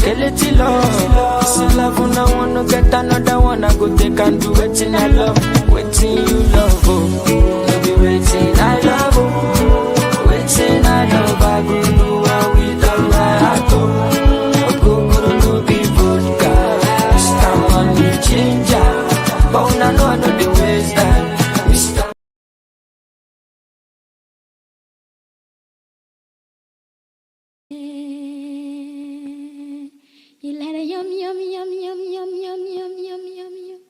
Skeleton love. This love when I wanna get another one, I go take and do waiting I love. Waiting you love, oh. No be waiting I love, oh. Waiting I love, I go do one with all my heart, oh. Go no be vodka. Mr. Money Changer. But I know the ways that Mr. You let a yum yum yum yum yum yum yum yum yum yum.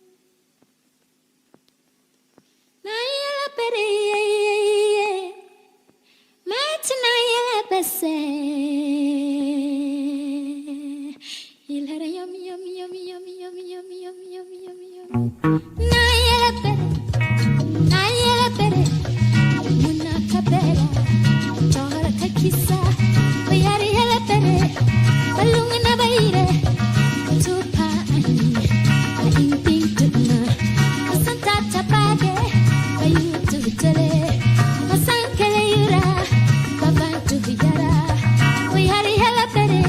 Nayela pere, mat nayela pese. You let a yum yum yum yum yum yum yum yum yum yum. Nayela pere, muna kapera, chora kakisa, bayari hela pere. Balungana baire, tupa ani, aingping tutna, masanta tapage, bayu tutele, masankele yura, babantu biyara, wihari hela pere,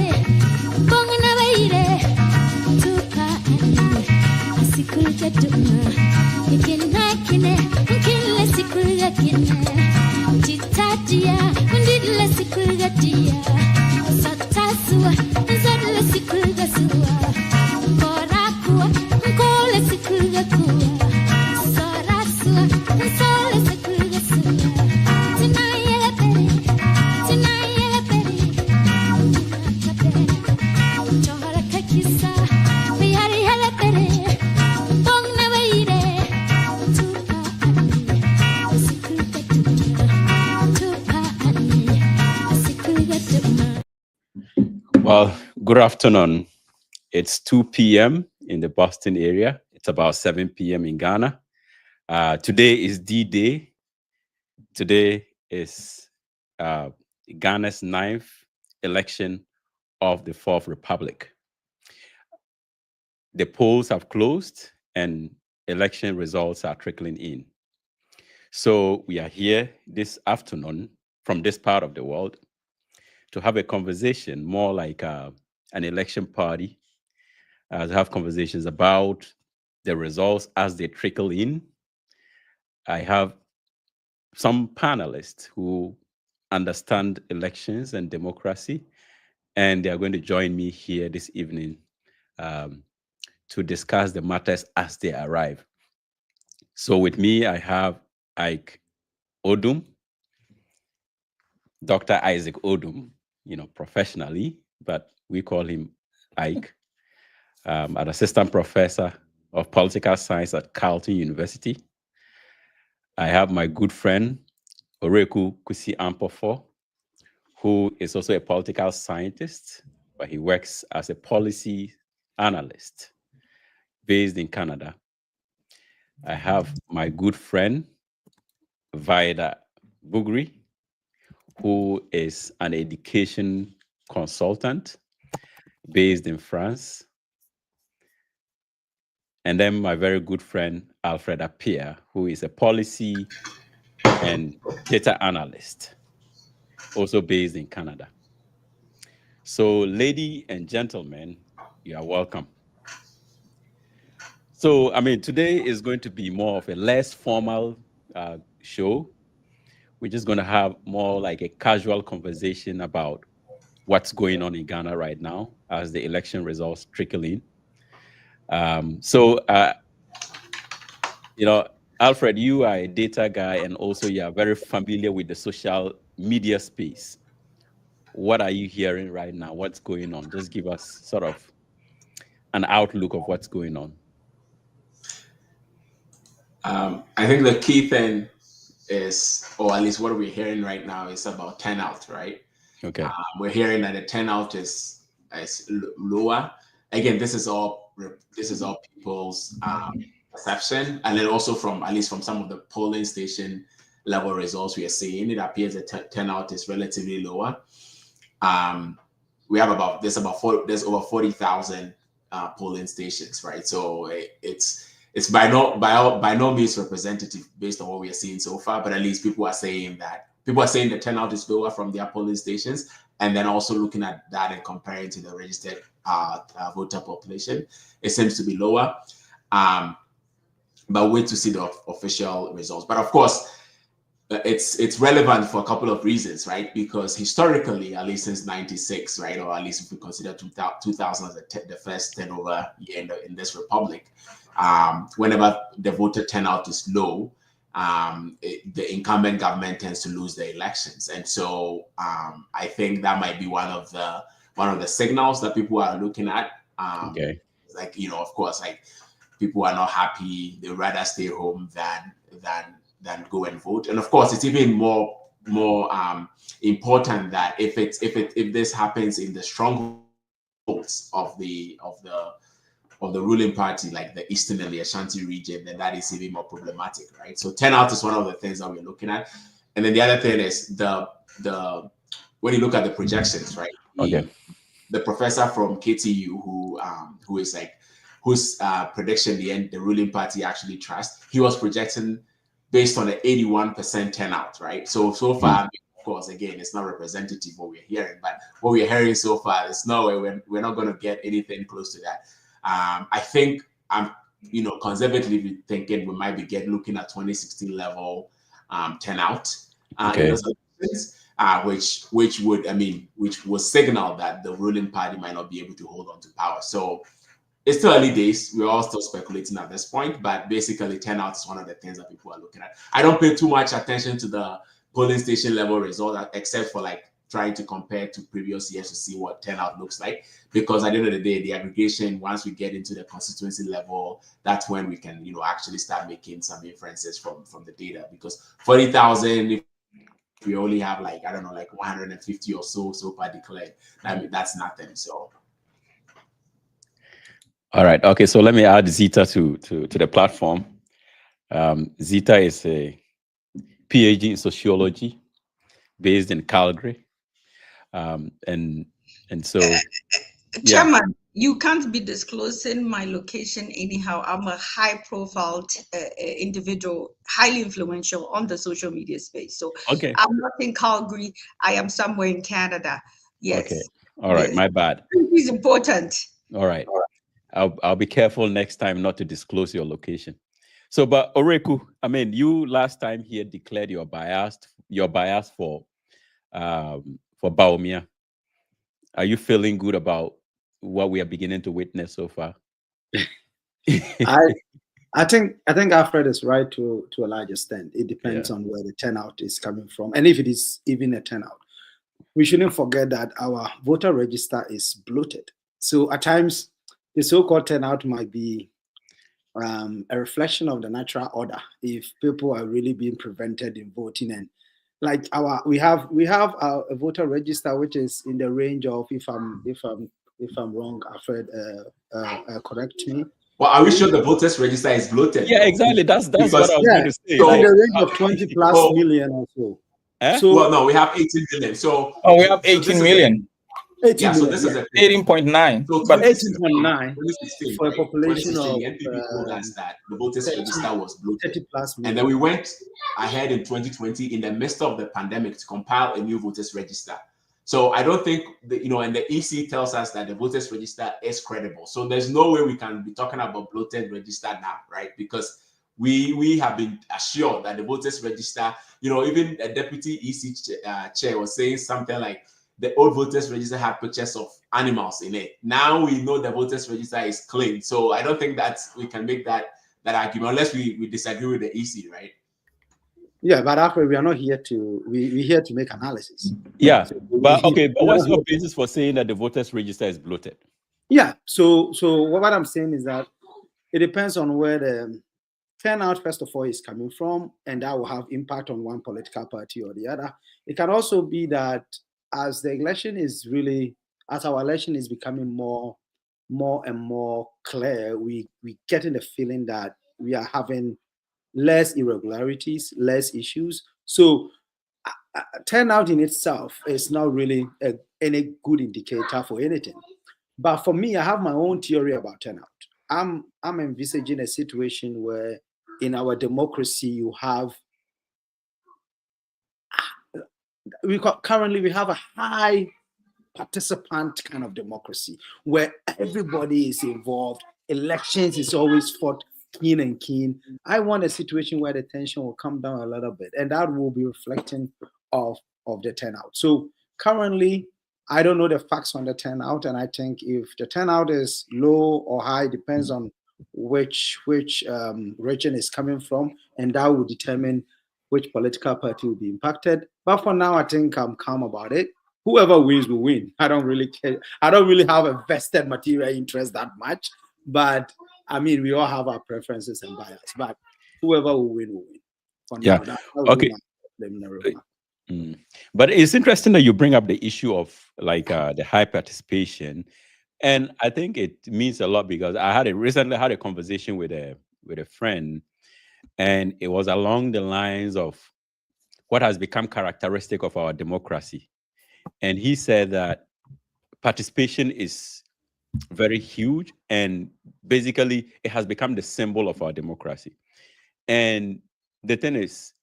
bongana baire, tupa ani, asikuluja tutna, ikina kine, unkile sikuluja kine, titatia, undidle sikuluja tia. Satasua, nzadle sikuluga suwa. Korakua, nkole sikuluga kuwa. Sorasua, nsole sikuluga suwa. Tinayela pere, nakapere. Chora kakisa, wihari hela pere. Bongna waire, tupa ani, sikuluga tuna. Tupa ani, sikuluga tuna. Well, good afternoon. It's 2 p.m. in the Boston area. It's about 7 p.m. in Ghana. Today is D-Day. Today is Ghana's 9th election of the 4th Republic. The polls have closed and election results are trickling in. So we are here this afternoon from this part of the world to have a conversation more like an election party, to have conversations about the results as they trickle in. I have some panelists who understand elections and democracy, and they are going to join me here this evening to discuss the matters as they arrive. So with me, I have Ike Odum, Dr. Isaac Odum, professionally, but we call him Ike, an assistant professor of political science at Carleton University. I have my good friend, Oreku Kusi Ampofo, who is also a political scientist, but he works as a policy analyst based in Canada. I have my good friend, Vida Bugri, who is an education consultant based in France. And then my very good friend, Alfred Appiah, who is a policy and data analyst, also based in Canada. So, ladies and gentlemen, you are welcome. So, today is going to be more of a less formal show. We're just going to have more like a casual conversation about what's going on in Ghana right now as the election results trickle in. Alfred, you are a data guy and also you are very familiar with the social media space. What are you hearing right now? What's going on? Just give us sort of an outlook of what's going on. I think the key thing is, or at least what we're hearing right now, is about turnout, right? Okay. We're hearing that the turnout is lower. Again, this is all people's perception, and then also from at least from some of the polling station level results we are seeing, it appears that turnout is relatively lower. We have there's over 40,000 polling stations, right? So it's by no means representative based on what we are seeing so far, but at least people are saying the turnout is lower from their polling stations, and then also looking at that and comparing to the registered voter population. It seems to be lower. But wait to see the official results. But of course, it's relevant for a couple of reasons, right? Because historically, at least since '96, right, or at least if we consider 2000 as the first turnover year in this republic, whenever the voter turnout is low, the incumbent government tends to lose the elections, and so I think that might be one of the signals that people are looking at. Okay. Like, of course, like, people are not happy; they rather stay home than go and vote. And of course, it's even more important that if this happens in the strongholds of the ruling party, like the Eastern and the Ashanti region, then that is even more problematic, right? So turnout is one of the things that we're looking at. And then the other thing is the when you look at the projections, right? Okay. The professor from KTU whose prediction the ruling party actually trusts, he was projecting based on an 81% turnout, right? So far, of course, again, it's not representative of what we're hearing, but what we're hearing so far is no way we're not going to get anything close to that. I think I'm, conservatively thinking we might be looking at 2016 level turnout in those elections, which would signal that the ruling party might not be able to hold on to power. So it's still early days. We're all still speculating at this point, but basically turnout is one of the things that people are looking at. I don't pay too much attention to the polling station level result, except for like trying to compare to previous years to see what turnout looks like. Because at the end of the day, the aggregation, once we get into the constituency level, that's when we can, actually start making some inferences from the data. Because 40,000, if we only have like 150 or so far declared, that's nothing. So. All right. Okay. So let me add Zita to the platform. Zita is a PhD in sociology based in Calgary. And so, Chairman, you can't be disclosing my location anyhow. I'm a high-profile individual, highly influential on the social media space. So okay. I'm not in Calgary. I am somewhere in Canada. Yes. Okay. All right. Yes. My bad. It's important. All right. I'll be careful next time not to disclose your location. So, but Oreku, I mean, you last time here declared your bias for Bawumia. Are you feeling good about what we are beginning to witness so far? I think Alfred is right to a large extent. It depends on where the turnout is coming from, and if it is even a turnout. We shouldn't forget that our voter register is bloated. So at times, the so-called turnout might be a reflection of the natural order. If people are really being prevented in voting, and like we have a voter register which is in the range of, if I'm wrong, Alfred, correct me. Well, are we sure the voters register is bloated? Yeah, exactly. That's what I was going to say. So in the range of 20 plus million or so. So, well, no, we have 18 million. So we have 18 million. 18 so million, this is 18.9. So but 18.9 for a population of NPP told us that the voters register was bloated. 30 plus million. And then we went ahead in 2020 in the midst of the pandemic to compile a new voters register. So I don't think and the EC tells us that the voters register is credible. So there's no way we can be talking about bloated register now, right? Because we have been assured that the voters register, even a deputy EC chair was saying something like the old voters register had pictures of animals in it. Now we know the voters register is clean. So I don't think that we can make that argument unless we disagree with the EC, right? Yeah, but after we are not here we're here to make analysis. Yeah, so but what's your basis for saying that the voters register is bloated? Yeah, so what I'm saying is that it depends on where the turnout, first of all, is coming from, and that will have impact on one political party or the other. It can also be that as our election is becoming more and more clear, we getting the feeling that we are having less irregularities, less issues. So turnout in itself is not really any good indicator for anything. But for me, I have my own theory about turnout. I'm envisaging a situation where in our democracy currently we have a high participant kind of democracy where everybody is involved. Elections is always fought keen and keen. I want a situation where the tension will come down a little bit, and that will be reflecting of the turnout. So currently, I don't know the facts on the turnout, and I think if the turnout is low or high depends on which region is coming from, and that will determine which political party will be impacted. But for now, I think I'm calm about it. Whoever wins will win. I don't really care. I don't really have a vested material interest that much. But I mean, we all have our preferences and bias. But whoever will win will win. For now, that okay. But it's interesting that you bring up the issue of like the high participation, and I think it means a lot because I recently had a conversation with a friend, and it was along the lines of what has become characteristic of our democracy. And he said that participation is very huge, and basically it has become the symbol of our democracy. And the thing is,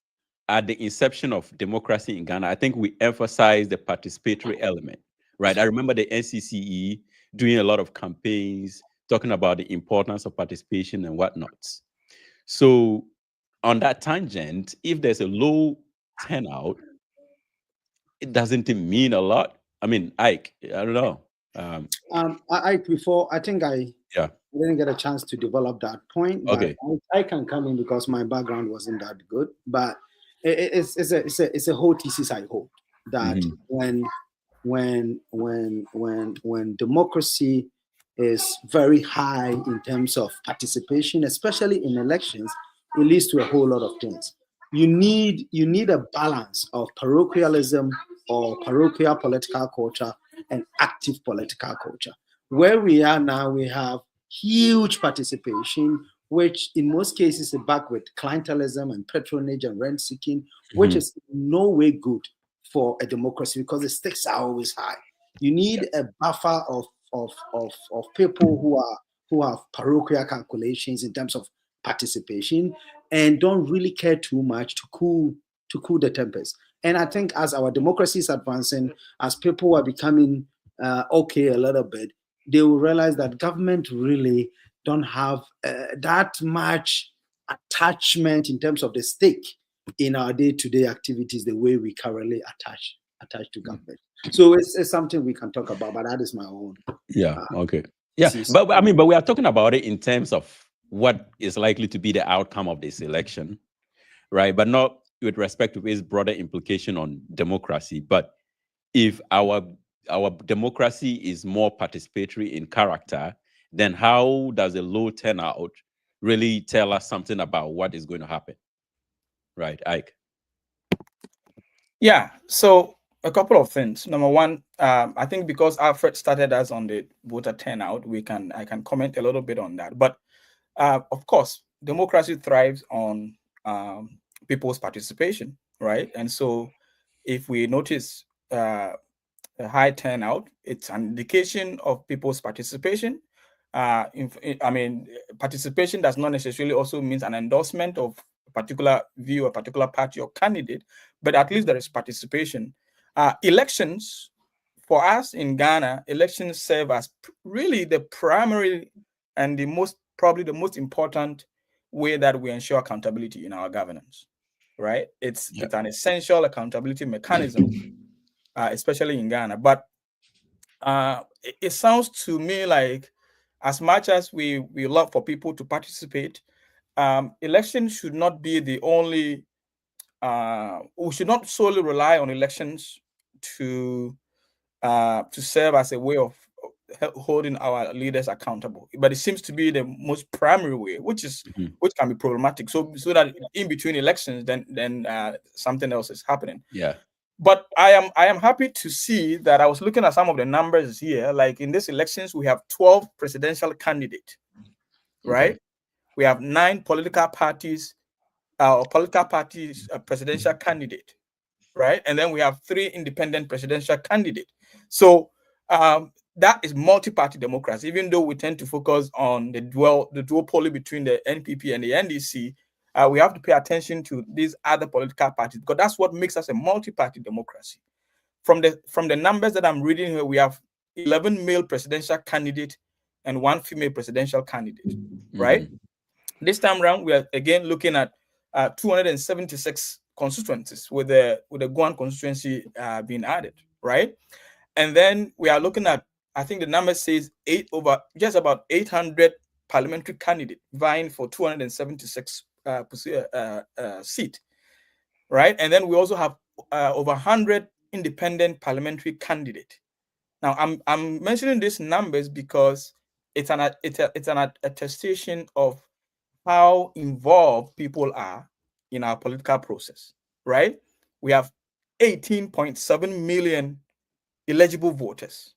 at the inception of democracy in Ghana, I think we emphasized the participatory element, right? I remember the NCCE doing a lot of campaigns talking about the importance of participation and whatnot. So on that tangent, if there's a low turnout, it doesn't mean a lot. I mean, Ike, I don't know. I think I didn't get a chance to develop that point. But Okay. I can come in because my background wasn't that good. But it's a whole thesis I hold that when democracy is very high in terms of participation, especially in elections, it leads to a whole lot of things. You need a balance of parochialism or parochial political culture and active political culture. Where we are now, we have huge participation, which in most cases is backed with clientelism and patronage and rent seeking, which is no way good for a democracy because the stakes are always high. You need a buffer of people who have parochial calculations in terms of participation and don't really care too much to cool the tempers. And I think as our democracy is advancing, as people are becoming okay a little bit, they will realize that government really don't have that much attachment in terms of the stake in our day-to-day activities the way we currently attach to government. So it's something we can talk about, but that is my own. Okay. But I mean, but we are talking about it in terms of what is likely to be the outcome of this election, right? But not with respect to its broader implication on democracy. But if our democracy is more participatory in character, then how does a low turnout really tell us something about what is going to happen? Right, Ike? Yeah, so a couple of things. Number one, I think because Alfred started us on the voter turnout, I can comment a little bit on that. But of course, democracy thrives on people's participation, right? And so if we notice a high turnout, it's an indication of people's participation. I mean, participation does not necessarily also means an endorsement of a particular view, a particular party or candidate, but at least there is participation. Elections, for us in Ghana, elections serve as really the primary and probably the most important way that we ensure accountability in our governance, right? It's an essential accountability mechanism, especially in Ghana. But it sounds to me like as much as we love for people to participate, elections should not be the only, we should not solely rely on elections to serve as a way of holding our leaders accountable. But it seems to be the most primary way, which can be problematic. So that in between elections, then something else is happening. Yeah. But I am happy to see that I was looking at some of the numbers here. Like in these elections, we have 12 presidential candidates, right? Okay. We have 9 political parties, presidential candidate, right? And then we have 3 independent presidential candidates. So that is multi-party democracy. Even though we tend to focus on the duopoly between the NPP and the NDC, we have to pay attention to these other political parties because that's what makes us a multi-party democracy. from the numbers that I'm reading here, we have 11 male presidential candidates and 1 female presidential candidate, right? This time around, we are again looking at 276 constituencies with the Guan constituency being added, right? And then we are looking at, I think the number says just about 800 parliamentary candidates vying for 276 seat, right? And then we also have over 100 independent parliamentary candidate. Now, I'm mentioning these numbers because it's an attestation of how involved people are in our political process, right? We have 18.7 million eligible voters.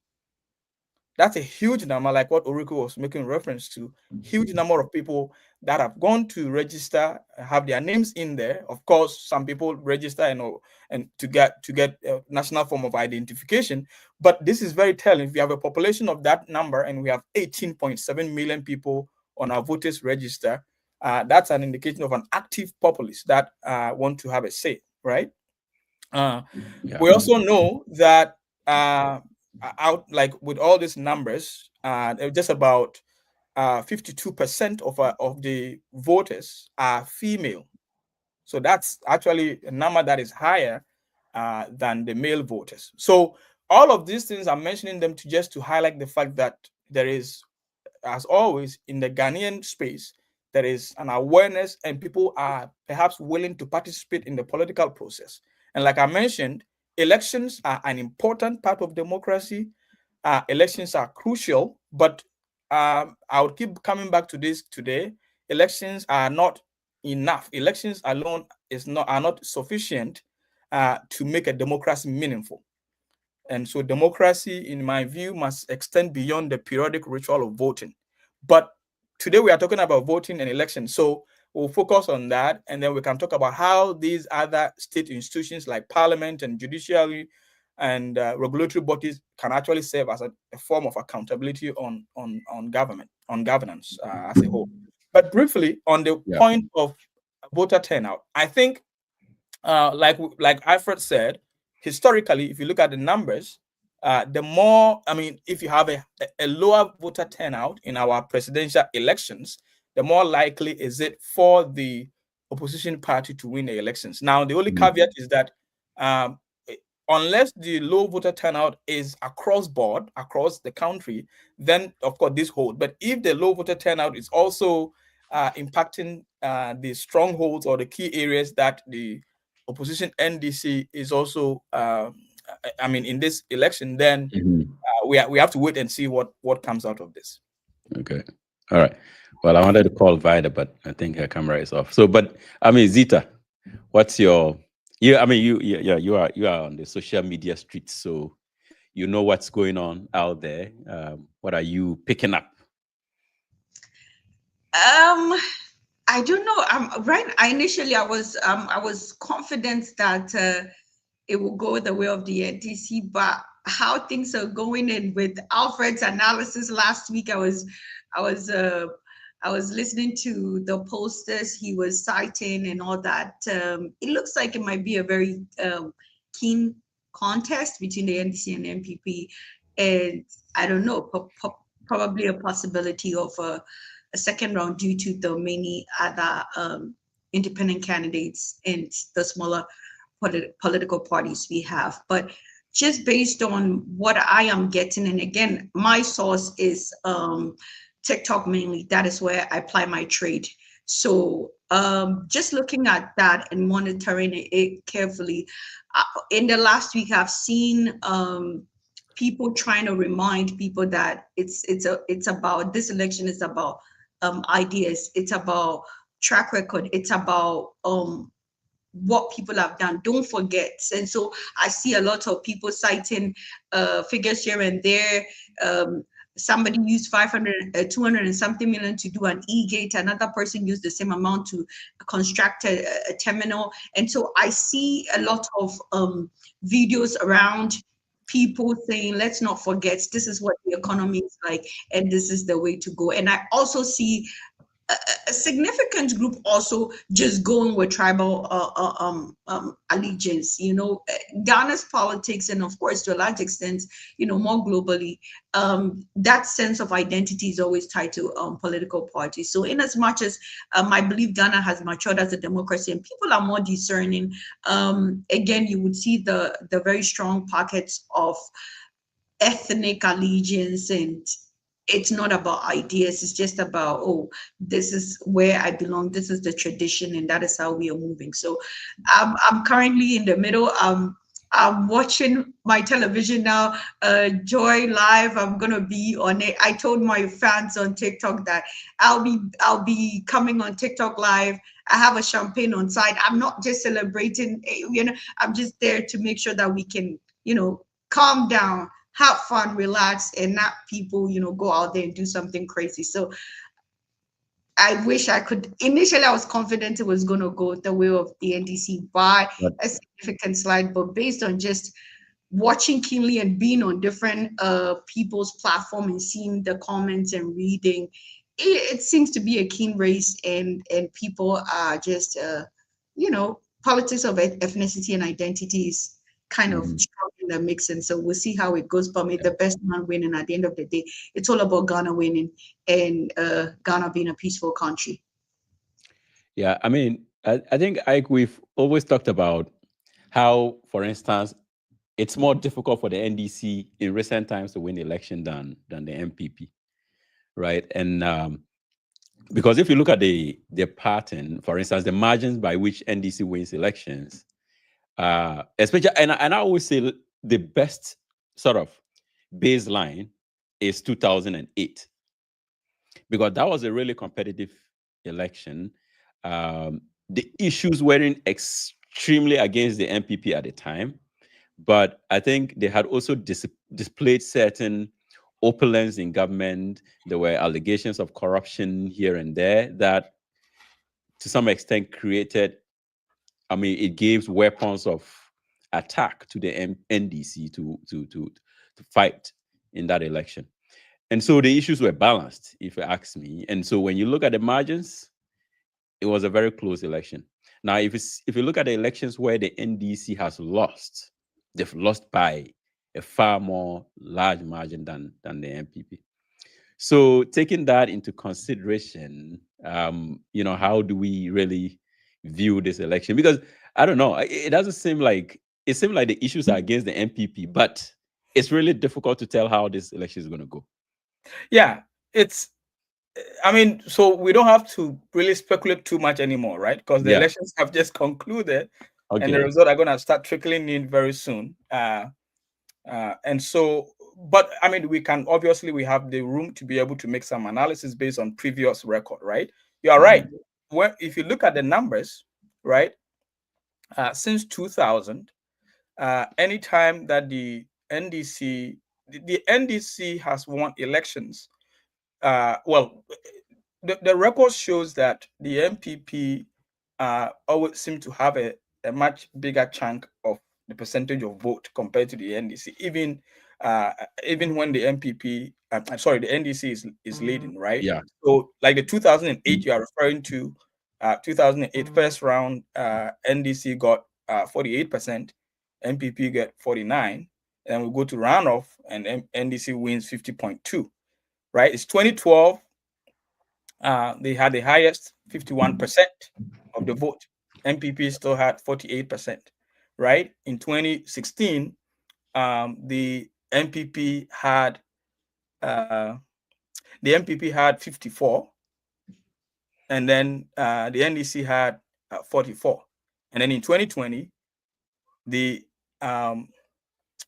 That's a huge number, like what Oriko was making reference to. Huge number of people that have gone to register, have their names in there. Of course, some people register and to get a national form of identification. But this is very telling. If we have a population of that number and we have 18.7 million people on our voters register, that's an indication of an active populace that want to have a say, right? We also know that out, like with all these numbers, just about 52% of the voters are female. So that's actually a number that is higher than the male voters. So all of these things, I'm mentioning them to highlight the fact that there is, as always, in the Ghanaian space, there is an awareness and people are perhaps willing to participate in the political process. And like I mentioned, elections are an important part of democracy. Elections are crucial, but I would keep coming back to this today. Elections are not enough. Elections alone are not sufficient to make a democracy meaningful. And so democracy, in my view, must extend beyond the periodic ritual of voting. But today we are talking about voting and elections. So we'll focus on that, and then we can talk about how these other state institutions like parliament and judiciary and regulatory bodies can actually serve as a form of accountability on governance as a whole. But briefly, on the point of voter turnout, I think, like Alfred said, historically, if you look at the numbers, the more, if you have a lower voter turnout in our presidential elections, the more likely is it for the opposition party to win the elections. Now, the only caveat is that unless the low voter turnout is across the country, then of course this holds. But if the low voter turnout is also impacting the strongholds or the key areas that the opposition NDC is also, in this election, then we have to wait and see what comes out of this. Okay. All right. Well, I wanted to call Vida, but I think her camera is off. So, but Zita, what's your? You are on the social media streets, so you know what's going on out there. What are you picking up? I don't know. Initially, I was confident that it will go the way of the NDC, but how things are going, and with Alfred's analysis last week, I was listening to the posters he was citing and all that. It looks like it might be a very keen contest between the NDC and MPP, and I don't know, probably a possibility of a second round due to the many other independent candidates and the smaller political parties we have. But just based on what I am getting, and again, my source is TikTok mainly. That is where I apply my trade. So just looking at that and monitoring it carefully, in the last week, I've seen people trying to remind people that it's about, this election is about ideas, it's about track record, it's about what people have done. Don't forget. And so I see a lot of people citing figures here and there. Somebody used 200 and something million to do an e-gate. Another person used the same amount to construct a terminal. And so I see a lot of videos around people saying, let's not forget, this is what the economy is like, and this is the way to go. And I also see a significant group also just going with tribal allegiance. Ghana's politics, and of course to a large extent, more globally, that sense of identity is always tied to political parties. So in as much as I believe Ghana has matured as a democracy and people are more discerning, again, you would see the very strong pockets of ethnic allegiance, and it's not about ideas. It's just about, oh, this is where I belong. This is the tradition, and that is how we are moving. So I'm currently in the middle. I'm watching my television now, Joy Live. I'm gonna be on it. I told my fans on TikTok that I'll be coming on TikTok Live. I have a champagne on side. I'm not just celebrating, I'm just there to make sure that we can, calm down, have fun, relax, and not people, go out there and do something crazy. So I wish I could. Initially, I was confident it was going to go the way of the NDC by a significant slide, but based on just watching keenly and being on different people's platform and seeing the comments and reading, it seems to be a keen race, and people are just, politics of ethnicity and identity is kind of strong in the mix, and so we'll see how it goes. But may the best man win, and at the end of the day, it's all about Ghana winning and Ghana being a peaceful country. Yeah, I mean, I think we've always talked about how, for instance, it's more difficult for the NDC in recent times to win the election than the MPP, right? And because if you look at the pattern, for instance, the margins by which NDC wins elections, especially, and I always say the best sort of baseline is 2008, because that was a really competitive election. The issues weren't extremely against the MPP at the time, but I think they had also displayed certain opulence in government. There were allegations of corruption here and there that, to some extent, it gave weapons of attack to the NDC to fight in that election. And so the issues were balanced, if you ask me. And so when you look at the margins, it was a very close election. Now, if you look at the elections where the NDC has lost, they've lost by a far more large margin than the MPP. So taking that into consideration, how do we really view this election? Because I don't know, it seems like the issues are against the MPP, but it's really difficult to tell how this election is going to go. Yeah, so we don't have to really speculate too much anymore, right? Because the elections have just concluded, and the results are going to start trickling in very soon. And so, but we have the room to be able to make some analysis based on previous record, right? You are right. If you look at the numbers, right, since 2000, anytime that the NDC has won elections, the record shows that the MPP always seem to have a much bigger chunk of the percentage of vote compared to the NDC, even when the MPP, the NDC is leading, right? Yeah. So like the 2008 you are referring to, 2008 first round, NDC got 48%, MPP get 49%, and we go to runoff and NDC wins 50.2%, right? It's 2012. They had the highest 51% of the vote. MPP still had 48%, right? In 2016, the MPP had 54, and then the NDC had 44, and then in 2020, the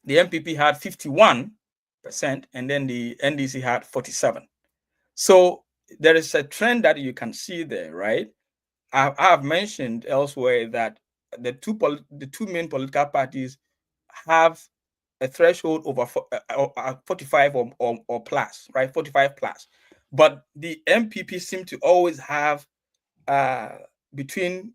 MPP had 51%, and then the NDC had 47. So there is a trend that you can see there, right? I have mentioned elsewhere that the two main political parties have a threshold over 45 or plus, right? 45 plus. But the MPP seem to always have between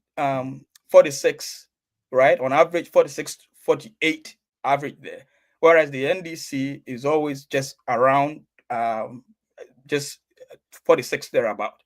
46, right? On average, 46, 48 average there. Whereas the NDC is always just around just 46 thereabout.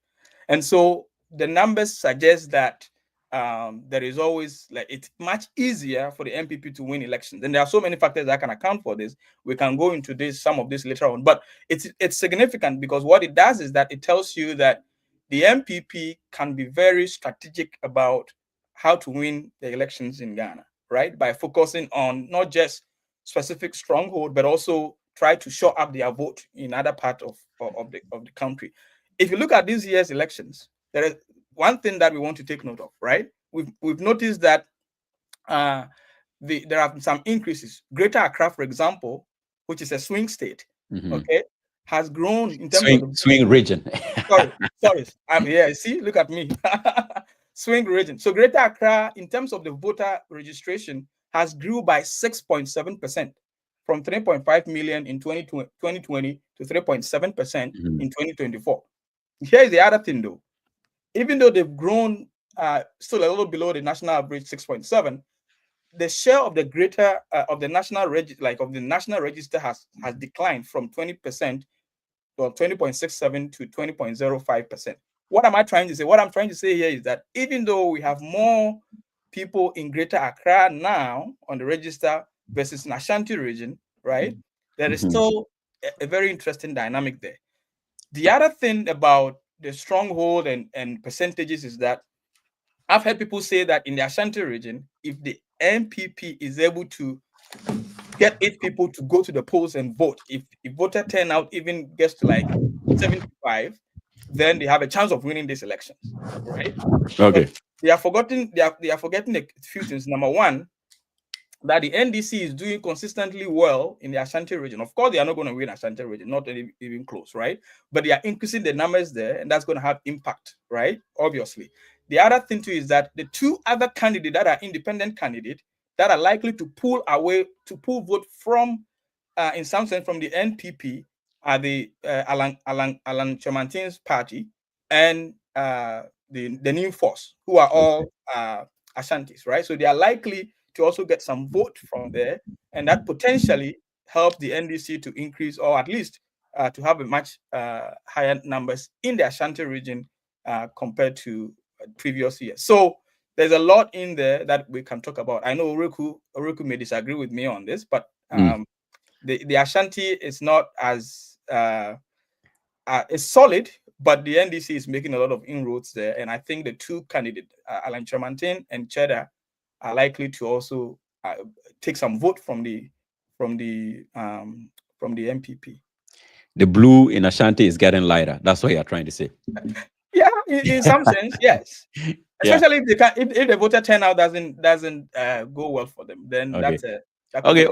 And so the numbers suggest that there is always, like, it's much easier for the MPP to win elections. And there are so many factors that can account for this. We can go into some of this later on, but it's significant because what it does is that it tells you that the MPP can be very strategic about how to win the elections in Ghana, right? By focusing on not just specific stronghold, but also try to show up their vote in other parts of the country. If you look at this year's elections, there is one thing that we want to take note of, right? We've noticed that there are some increases. Greater Accra, for example, which is a swing state, okay, has grown in terms of the swing region. sorry. Yeah, see, look at me. Swing region. So Greater Accra, in terms of the voter registration, has grew by 6.7%, from 3.5 million in 2020 to 3.7% in 2024. Here's the other thing, though. Even though they've grown still a little below the national average, 6.7, the share of the greater of the national register has declined from 20%, well, 20.67 to 20.05%. What am I trying to say? What I'm trying to say here is that even though we have more people in Greater Accra now on the register versus an Ashanti region, right? There is still a very interesting dynamic there. The other thing about the stronghold and percentages is that I've heard people say that in the Ashanti region, if the MPP is able to get 8 people to go to the polls and vote, if voter turnout even gets to like 75, then they have a chance of winning these elections, right? Okay. But they are forgetting a few things. Number one, that the NDC is doing consistently well in the Ashanti region. Of course, they are not going to win Ashanti region, not even close, right? But they are increasing the numbers there, and that's going to have impact, right? Obviously. The other thing too is that the 2 other candidates that are independent candidates that are likely to pull vote from, in some sense, from the NPP are the Alan Chamantin's party and the New Force, who are all Ashantis, right? So they are likely to also get some vote from there, and that potentially helps the NDC to increase, or at least to have a much higher numbers in the Ashanti region compared to previous years. So there's a lot in there that we can talk about. I know Oreku may disagree with me on this, but the Ashanti is not as it's solid, but the NDC is making a lot of inroads there, and I think the 2 candidates, Alan Chamantin and Cheddar, are likely to also take some vote from the MPP. The blue in Ashanti is getting lighter. That's what you're trying to say. Yeah, in some sense, yes. Especially if the voter turnout doesn't go well for them, then that's a okay.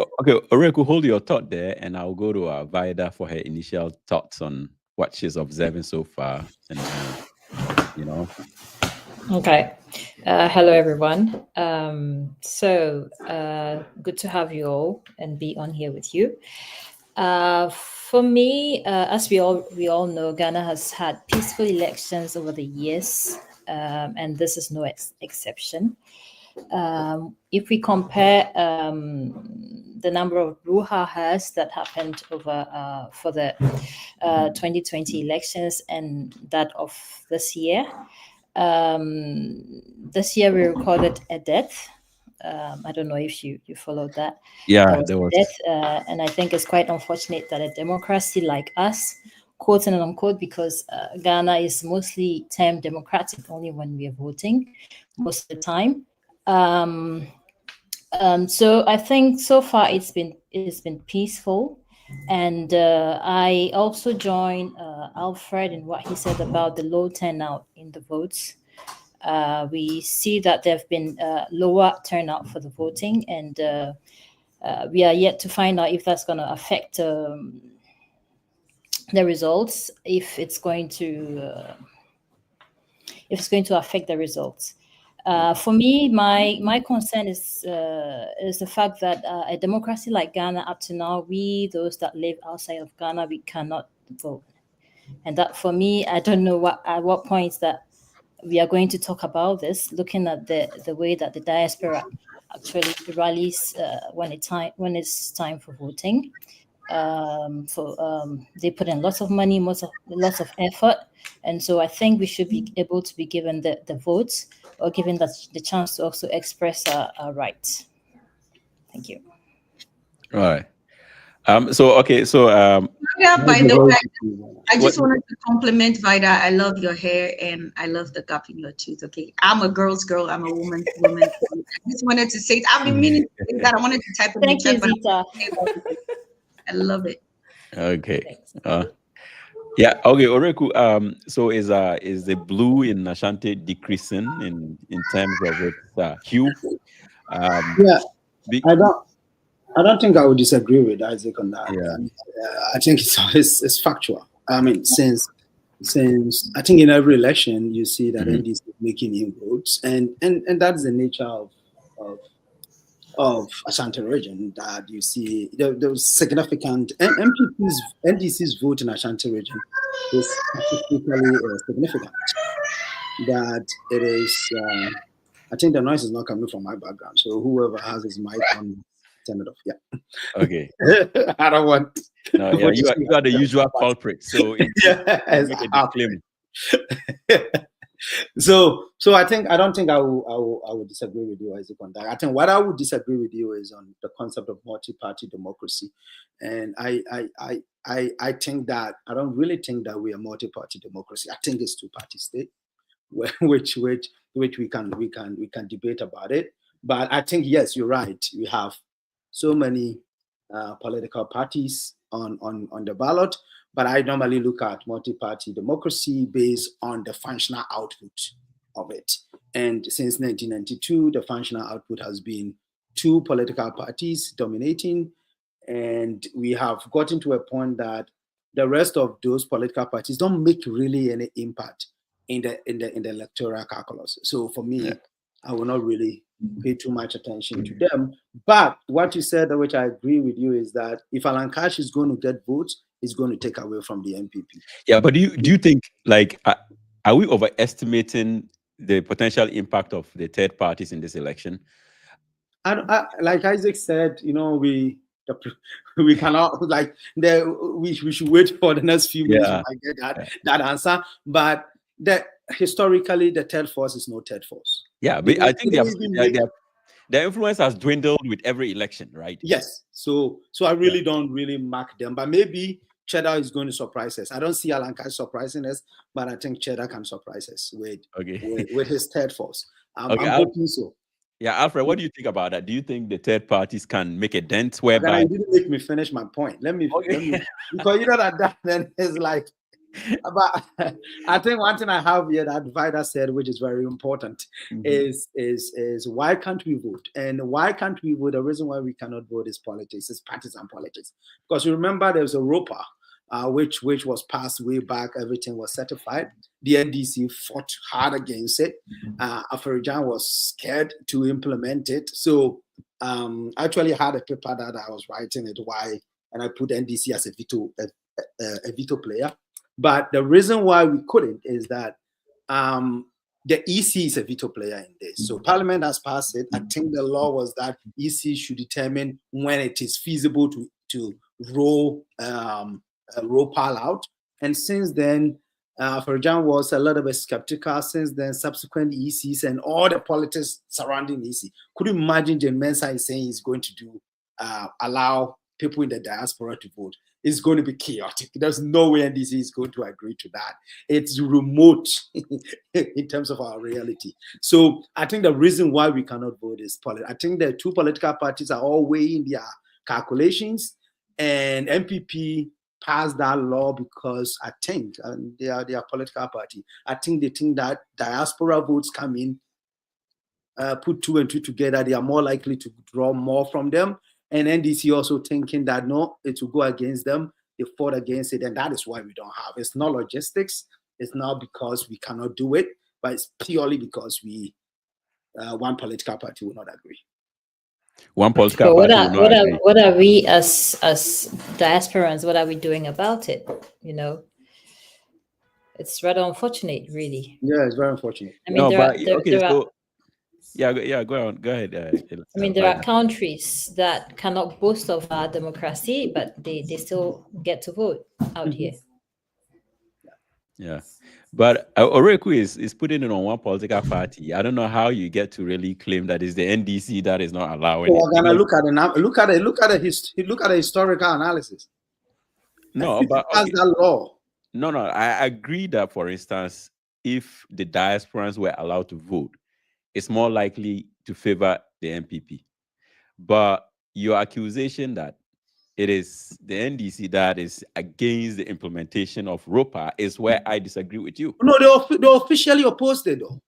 Oreku, hold your thought there, and I'll go to Vida for her initial thoughts on what she's observing so far, and Okay. Hello, everyone. So good to have you all and be on here with you. For me, as we all know, Ghana has had peaceful elections over the years, and this is no exception. If we compare the number of brouhahas that happened over for the 2020 elections and that of this year, this year we recorded a death. I don't know if you followed that. Yeah, there was death, and I think it's quite unfortunate that a democracy like us, quote and unquote, because Ghana is mostly termed democratic only when we are voting most of the time. So I think so far it's been peaceful, and I also join Alfred in what he said about the low turnout in the votes. We see that there have been lower turnout for the voting, and we are yet to find out if that's going to affect the results, if it's going to affect the results. For me, my concern is the fact that a democracy like Ghana, up to now, we, those that live outside of Ghana, we cannot vote. And that, for me, I don't know at what points that we are going to talk about this, looking at the way that the diaspora actually rallies when it's time for voting. They put in lots of money, lots of effort, and so I think we should be able to be given the votes, or given the chance to also express our rights. Thank you. All right. So Yeah, by the way, I just What- wanted to compliment Vida. I love your hair and I love the gap in your tooth. Okay, I'm a girl's girl. I'm a woman's woman. I just wanted to say it. I've been meaning to say that. I wanted to type it in Thank the you, chat, but Zita. I love it. okay. Thanks. Yeah. Okay. Oreku. So is the blue in Ashanti decreasing in terms of its hue? Yeah, Be- I don't think I would disagree with Isaac on that. Yeah. I think it's factual. I mean, since I think in every election you see that NDC is making inroads, and that's the nature of Ashanti region, that you see there was significant NDC's vote in Ashanti region is particularly significant. That it is. I think the noise is not coming from my background, so whoever has his mic on, turn it off. Yeah. Okay. I don't want. No, yeah, you are the usual culprit. So make a disclaimer. So I don't think I will disagree with you, Isaac, on that. I think what I would disagree with you is on the concept of multi-party democracy, and I think that I don't really think that we are multi-party democracy. I think it's two-party state, which we can debate about it. But I think, yes, you're right. We have so many political parties on the ballot. But I normally look at multi-party democracy based on the functional output of it. And since 1992, the functional output has been two political parties dominating. And we have gotten to a point that the rest of those political parties don't make really any impact in the electoral calculus. So for me, I will not really pay too much attention to them. But what you said, which I agree with you, is that if Alan Cash is going to get votes, it's going to take away from the MPP. Yeah, but do you think, like, are we overestimating the potential impact of the third parties in this election? Like Isaac said, we cannot, like, we should wait for the next few minutes to get that answer. But historically, the third force is no third force. Yeah, but I think their influence has dwindled with every election, right? Yes. So I really don't really mark them, but maybe Cheddar is going to surprise us. I don't see Alan Cash surprising us, but I think Cheddar can surprise us with his third force. I'm hoping so. Yeah, Alfred, what do you think about that? Do you think the third parties can make a dent whereby... You didn't make me finish my point. Let me because you know that then is like... But I think one thing I have here that Vida said, which is very important, is why can't we vote? And why can't we vote? The reason why we cannot vote is politics, it's partisan politics. Because you remember there was a ROPA, which was passed way back, everything was certified. The NDC fought hard against it. Afarijan was scared to implement it. So actually I had a paper that I was writing it why, and I put NDC as a veto player. But the reason why we couldn't is that the EC is a veto player in this. So Parliament has passed it. I think the law was that EC should determine when it is feasible to roll PAL out. And since then, Farjan was a little bit skeptical. Since then, subsequent ECs and all the politics surrounding EC. Could you imagine Jane Mensah is saying he's going to allow people in the diaspora to vote? It's going to be chaotic. There's no way NDC is going to agree to that. It's remote in terms of our reality. So I think the reason why we cannot vote is politics. I think the two political parties are all weighing their calculations, and MPP passed that law because I think they are a political party. I think they think that diaspora votes come in, put 2 and 2 together, they are more likely to draw more from them. And NDC also thinking that no, it will go against them. They fought against it, and that is why we don't have. It's not logistics. It's not because we cannot do it, but it's purely because one political party will not agree. One political party will not agree. What are we as diasporans? What are we doing about it? It's rather unfortunate, really. Yeah, it's very unfortunate. I mean, Yeah, go on. Go ahead. I mean, there are countries that cannot boast of our democracy, but they still get to vote out here. Yeah. But Oreku is putting it on one political party. I don't know how you get to really claim that it's the NDC that is not allowing We're it. gonna look at the historical analysis. No, but that's the law. No, I agree that, for instance, if the diasporans were allowed to vote, it's more likely to favor the NPP. But your accusation that it is the NDC that is against the implementation of ROPA is where I disagree with you. No, they officially opposed it, though.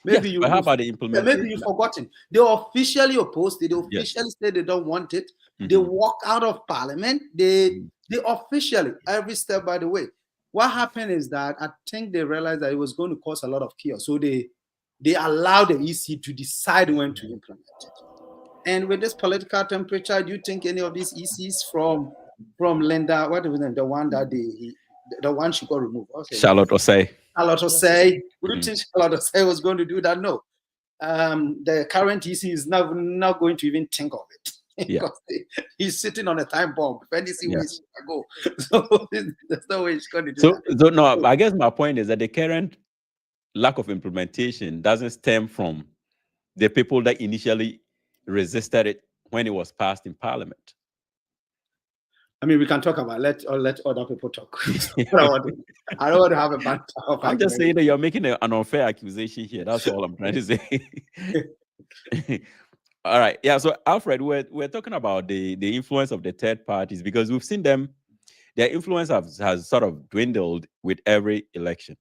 Maybe yes, but how about the implementation? Maybe you've forgotten. They officially opposed it. They officially said they don't want it. They walked out of parliament. They officially, every step by the way. What happened is that I think they realized that it was going to cause a lot of chaos. So they allowed the EC to decide when to implement it. And with this political temperature, do you think any of these ECs from Linda, what was it, the one that the one she got removed? Okay. Charlotte Osei. Would you think Charlotte Osei was going to do that? No. The current EC is not going to even think of it. Because he's sitting on a time bomb. If NDC ways to go. So there's no way he's going to do that. So no, I guess my point is that the current lack of implementation doesn't stem from the people that initially resisted it when it was passed in parliament. I mean, we can talk about let other people talk. I don't want to have a bad talk. I'm just saying that you're making an unfair accusation here. That's all I'm trying to say. All right. Yeah. So Alfred, we're talking about the influence of the third parties because we've seen them, their influence has sort of dwindled with every election.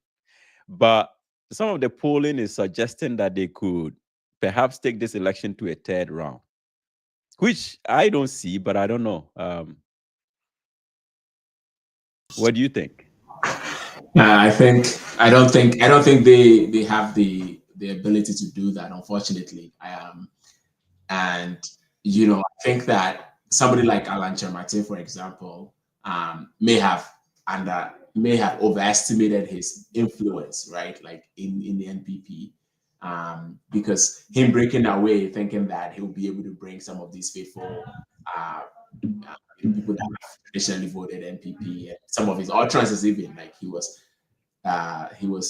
But some of the polling is suggesting that they could perhaps take this election to a third round, which I don't see, but I don't know. What do you think? I don't think they have the ability to do that, unfortunately. And I think that somebody like Alan Chermate, for example, may have overestimated his influence, right? Like in the NPP. Because him breaking away, thinking that he'll be able to bring some of these faithful people that have traditionally voted NPP, and some of his utterances even, like he was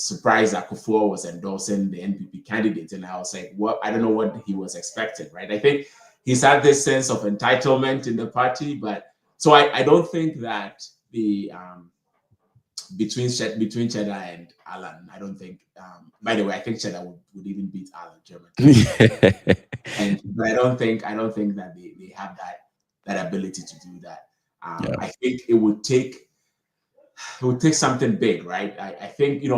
surprised that Kufuor was endorsing the NPP candidate, and I was like, what? I don't know what he was expecting, right? I think he's had this sense of entitlement in the party, but so I don't think that the between Cheddar and Alan, I don't think. By the way, I think Cheddar would even beat Alan German. But I don't think that they have that ability to do that. I think it would take something big, right? I think we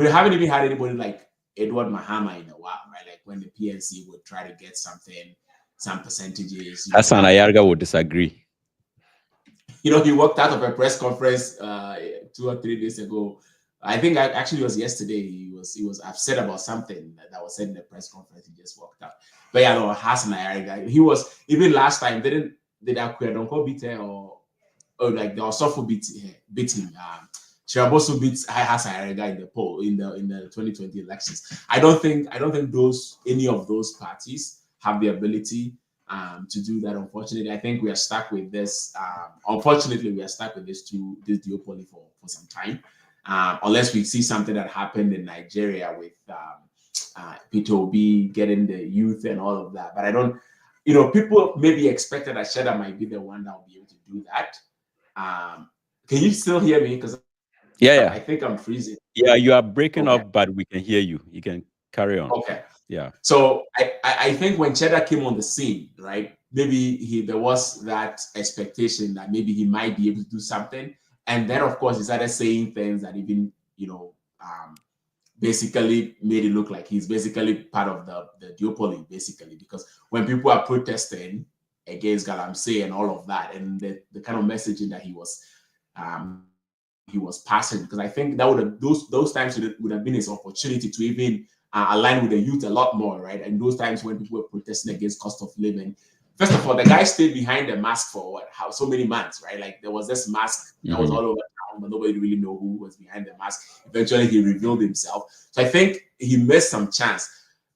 haven't even had anybody like Edward Mahama in a while, right? Like when the PNC would try to get some percentages. Hassan Ayarga would disagree. He walked out of a press conference 2 or 3 days ago. I think actually it was yesterday. He was upset about something that was said in the press conference. He just walked out. But yeah, Hassan Ayarga, he was even last time. Did Akweadonko beat her or like the Osofo beat him? Shiraboso beat Hassan Ayarga in the poll in the 2020 elections. I don't think any of those parties have the ability to do that. Unfortunately, I think we are stuck with this. Unfortunately, we are stuck with this duopoly for some time, unless we see something that happened in Nigeria with Peter Obi getting the youth and all of that. But I don't. People maybe expected that Cheddar might be the one that will be able to do that. Can you still hear me? Because I think I'm freezing. Yeah, you are breaking up, but we can hear you. You can carry on. Okay. Yeah. So I think when Cheddar came on the scene, right, maybe there was that expectation that maybe he might be able to do something. And then, of course, he started saying things that even, basically made it look like he's basically part of the duopoly, basically, because when people are protesting against Galamsey and all of that, and the kind of messaging that he was passing, because I think that would have those times would have been his opportunity to even align with the youth a lot more, right? And those times when people were protesting against cost of living, first of all, the guy stayed behind the mask for so many months, right? Like there was this mask that was all over town, but nobody really knew who was behind the mask. Eventually, he revealed himself. So I think he missed some chance.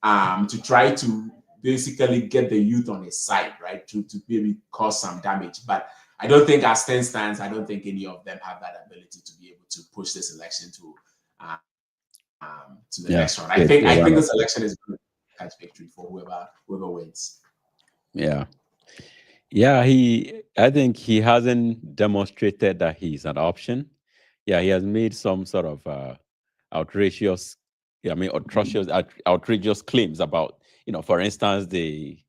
to try to basically get the youth on his side, right? To maybe cause some damage. But I don't think, as things stands, I don't think any of them have that ability to be able to push this election to the next round. I think this election is going to catch victory for whoever wins. Yeah. I think he hasn't demonstrated that he's an option. Yeah, he has made some sort of outrageous claims about, for instance, the,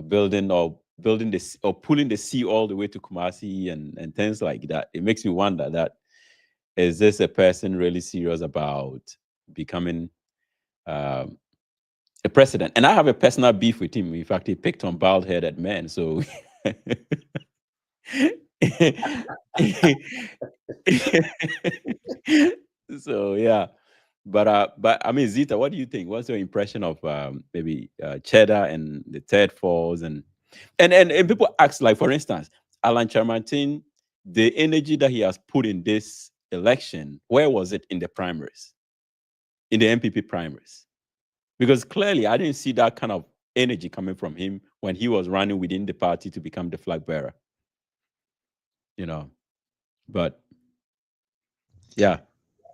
building this or pulling the sea all the way to Kumasi and things like that. It makes me wonder that, is this a person really serious about becoming a president? And I have a personal beef with him. In fact, he picked on bald-headed men. So, so yeah. But I mean, Zita, what do you think? What's your impression of maybe Cheddar and the third force and people ask, like, for instance, Alan Chairman, the energy that he has put in this election, where was it in the primaries, in the MPP primaries? Because clearly I didn't see that kind of energy coming from him when he was running within the party to become the flag bearer. But yeah.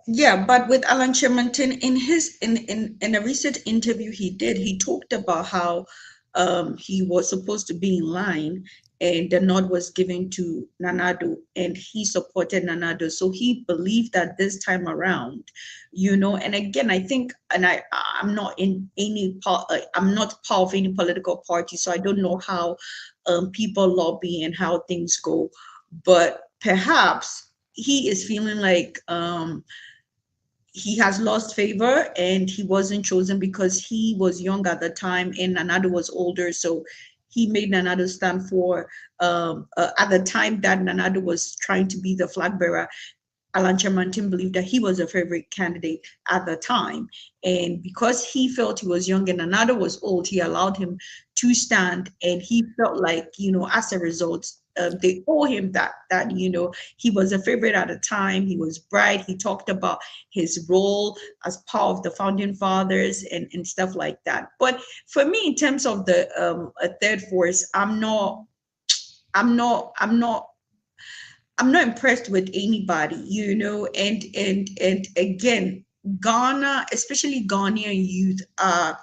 Yeah, but with Alan Chemantin, in a recent interview he talked about how he was supposed to be in line and the nod was given to Nanado and he supported Nanado. So he believed that this time around, and again, I think, and I'm not in any part, I'm not part of any political party, so I don't know how people lobby and how things go, but perhaps he is feeling like he has lost favor and he wasn't chosen because he was young at the time and Nanado was older. So he made Nanado stand for, at the time that Nanado was trying to be the flag bearer, Alan Chairman believed that he was a favorite candidate at the time. And because he felt he was young and Nanado was old, he allowed him to stand. And he felt like, as a result, they owe him that he was a favorite at the time. He was bright. He talked about his role as part of the founding fathers and stuff like that. But for me, in terms of the third force, I'm not impressed with anybody, and again, Ghana, especially Ghanaian youth, are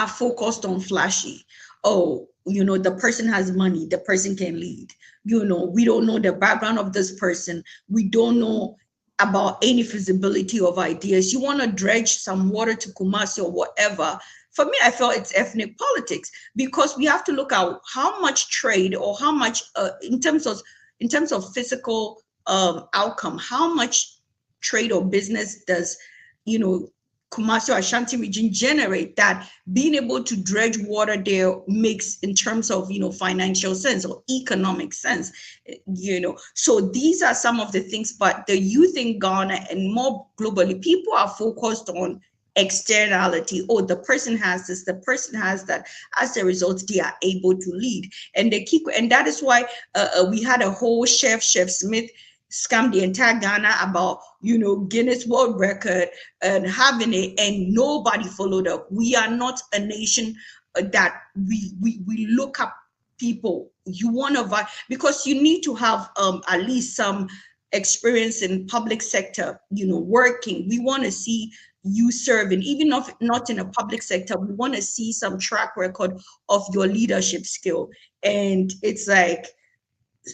focused on flashy. Oh, the person has money, the person can lead. We don't know the background of this person. We don't know about any feasibility of ideas. You want to dredge some water to Kumasi or whatever. For me, I felt it's ethnic politics because we have to look at how much trade or how much, in terms of physical outcome, how much trade or business does, Kumasi or Ashanti region generate that being able to dredge water there makes in terms of, financial sense or economic sense, So these are some of the things, but the youth in Ghana and more globally, people are focused on externality. Oh, the person has this, the person has that. As a result, they are able to lead. And that is why we had a whole Chef Smith scam the entire Ghana about, Guinness World Record and having it, and nobody followed up. We are not a nation that we look up people. You want to, because you need to have at least some experience in public sector, working. We want to see you serving, even if not in a public sector. We want to see some track record of your leadership skill. And it's like,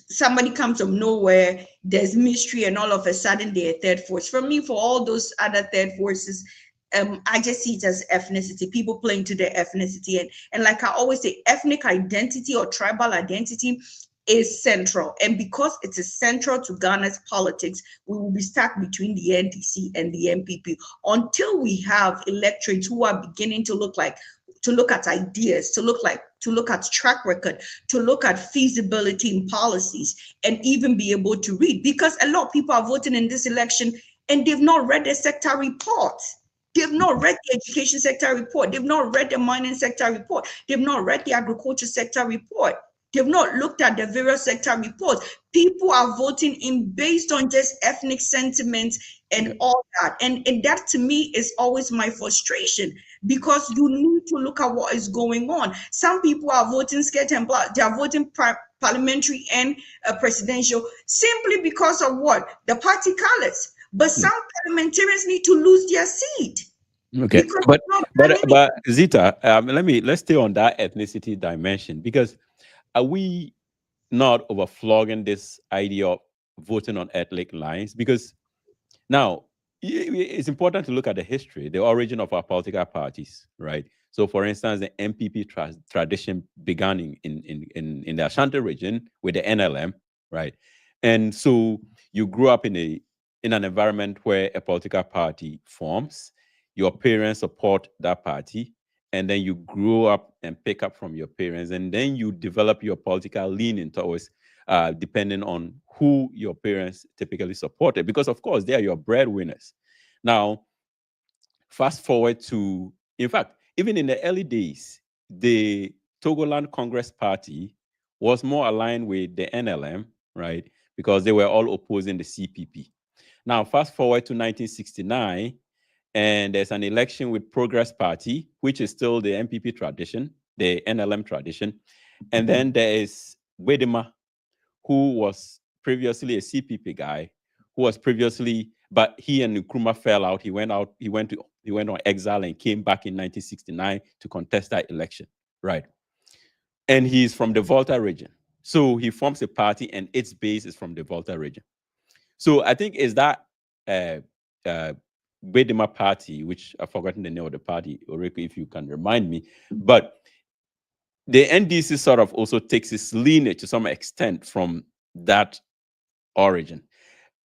somebody comes from nowhere, there's mystery, and all of a sudden they're third force. For me, for all those other third forces, I just see it as ethnicity, people playing to their ethnicity. And like I always say, ethnic identity or tribal identity is central. And because it is central to Ghana's politics, we will be stuck between the NDC and the MPP until we have electorates who are beginning to look at ideas, to look at track record, to look at feasibility in policies, and even be able to read. Because a lot of people are voting in this election and they've not read the sector report. They've not read the education sector report. They've not read the mining sector report. They've not read the agriculture sector report. They've not looked at the various sector reports. People are voting in based on just ethnic sentiment and all that. And that to me is always my frustration, because you need to look at what is going on. Some people are voting skirt and blood. They are voting parliamentary and presidential simply because of what? The party colors. But some parliamentarians need to lose their seat. Okay, but Zita, let's stay on that ethnicity dimension, because are we not overflogging this idea of voting on ethnic lines? Because now it's important to look at the history, the origin of our political parties, right? So, for instance, the MPP tradition began in the Ashanti region with the NLM, right? And so you grew up in an environment where a political party forms. Your parents support that party, and then you grow up and pick up from your parents, and then you develop your political leaning towards, depending on who your parents typically supported, because of course they are your breadwinners. Now, fast forward to, in fact, even in the early days, the Togoland Congress Party was more aligned with the NLM, right? Because they were all opposing the CPP. Now, fast forward to 1969, and there's an election with Progress Party, which is still the MPP tradition, the NLM tradition. And then there is Wedema, who was previously a CPP guy, who was previously, but he and Nkrumah fell out. He went on exile and came back in 1969 to contest that election, right? And he's from the Volta region. So he forms a party and its base is from the Volta region. So I think is that Wedema party, which I've forgotten the name of the party, Oreko, if you can remind me, but the NDC sort of also takes its lineage to some extent from that origin.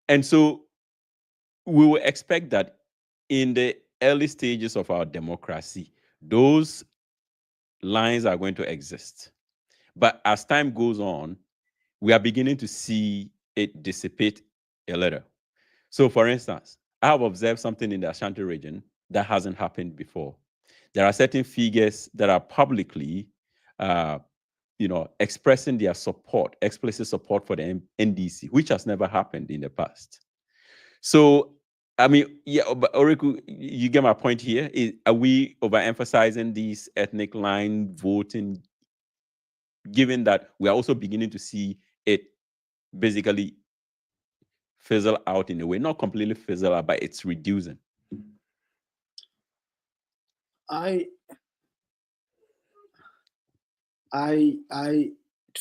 And so we will expect that in the early stages of our democracy, those lines are going to exist. But as time goes on, we are beginning to see it dissipate a little. So, for instance, I have observed something in the Ashanti region that hasn't happened before. There are certain figures that are publicly, expressing their support, explicit support for the NDC, which has never happened in the past. So, I mean, yeah, but Oriku, you get my point here. Are we overemphasizing these ethnic line voting, given that we are also beginning to see it basically fizzle out in a way, not completely fizzle out, but it's reducing?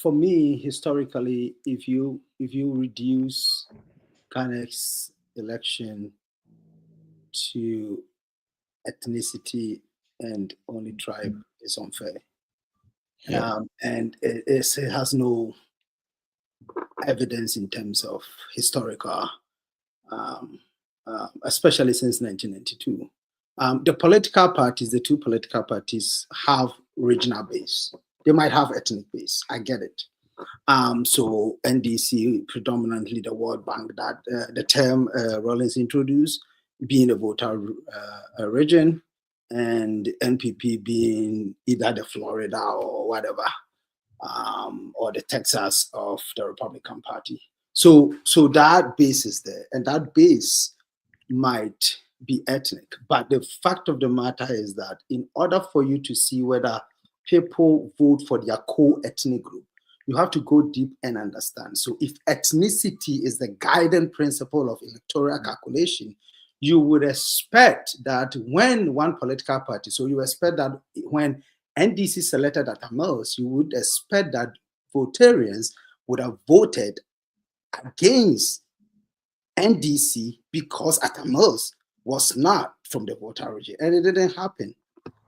For me, historically, if you reduce Ghana's election to ethnicity and only tribe, is unfair. Yeah. And it has no evidence in terms of historical, especially since 1992. The political parties, the two political parties, have regional base. They might have ethnic base. I get it. So NDC, predominantly the World Bank, that the term Rollins introduced, being a voter region, and NPP being either the Florida or whatever, or the Texas of the Republican Party. So that base is there, and that base might be ethnic. But the fact of the matter is that in order for you to see whether people vote for their co-ethnic group, you have to go deep and understand. So if ethnicity is the guiding principle of electoral calculation, you would expect that when one political party, so you expect that when NDC selected Atta Mills, you would expect that votarians would have voted against NDC because Atta Mills was not from the voter region, and it didn't happen.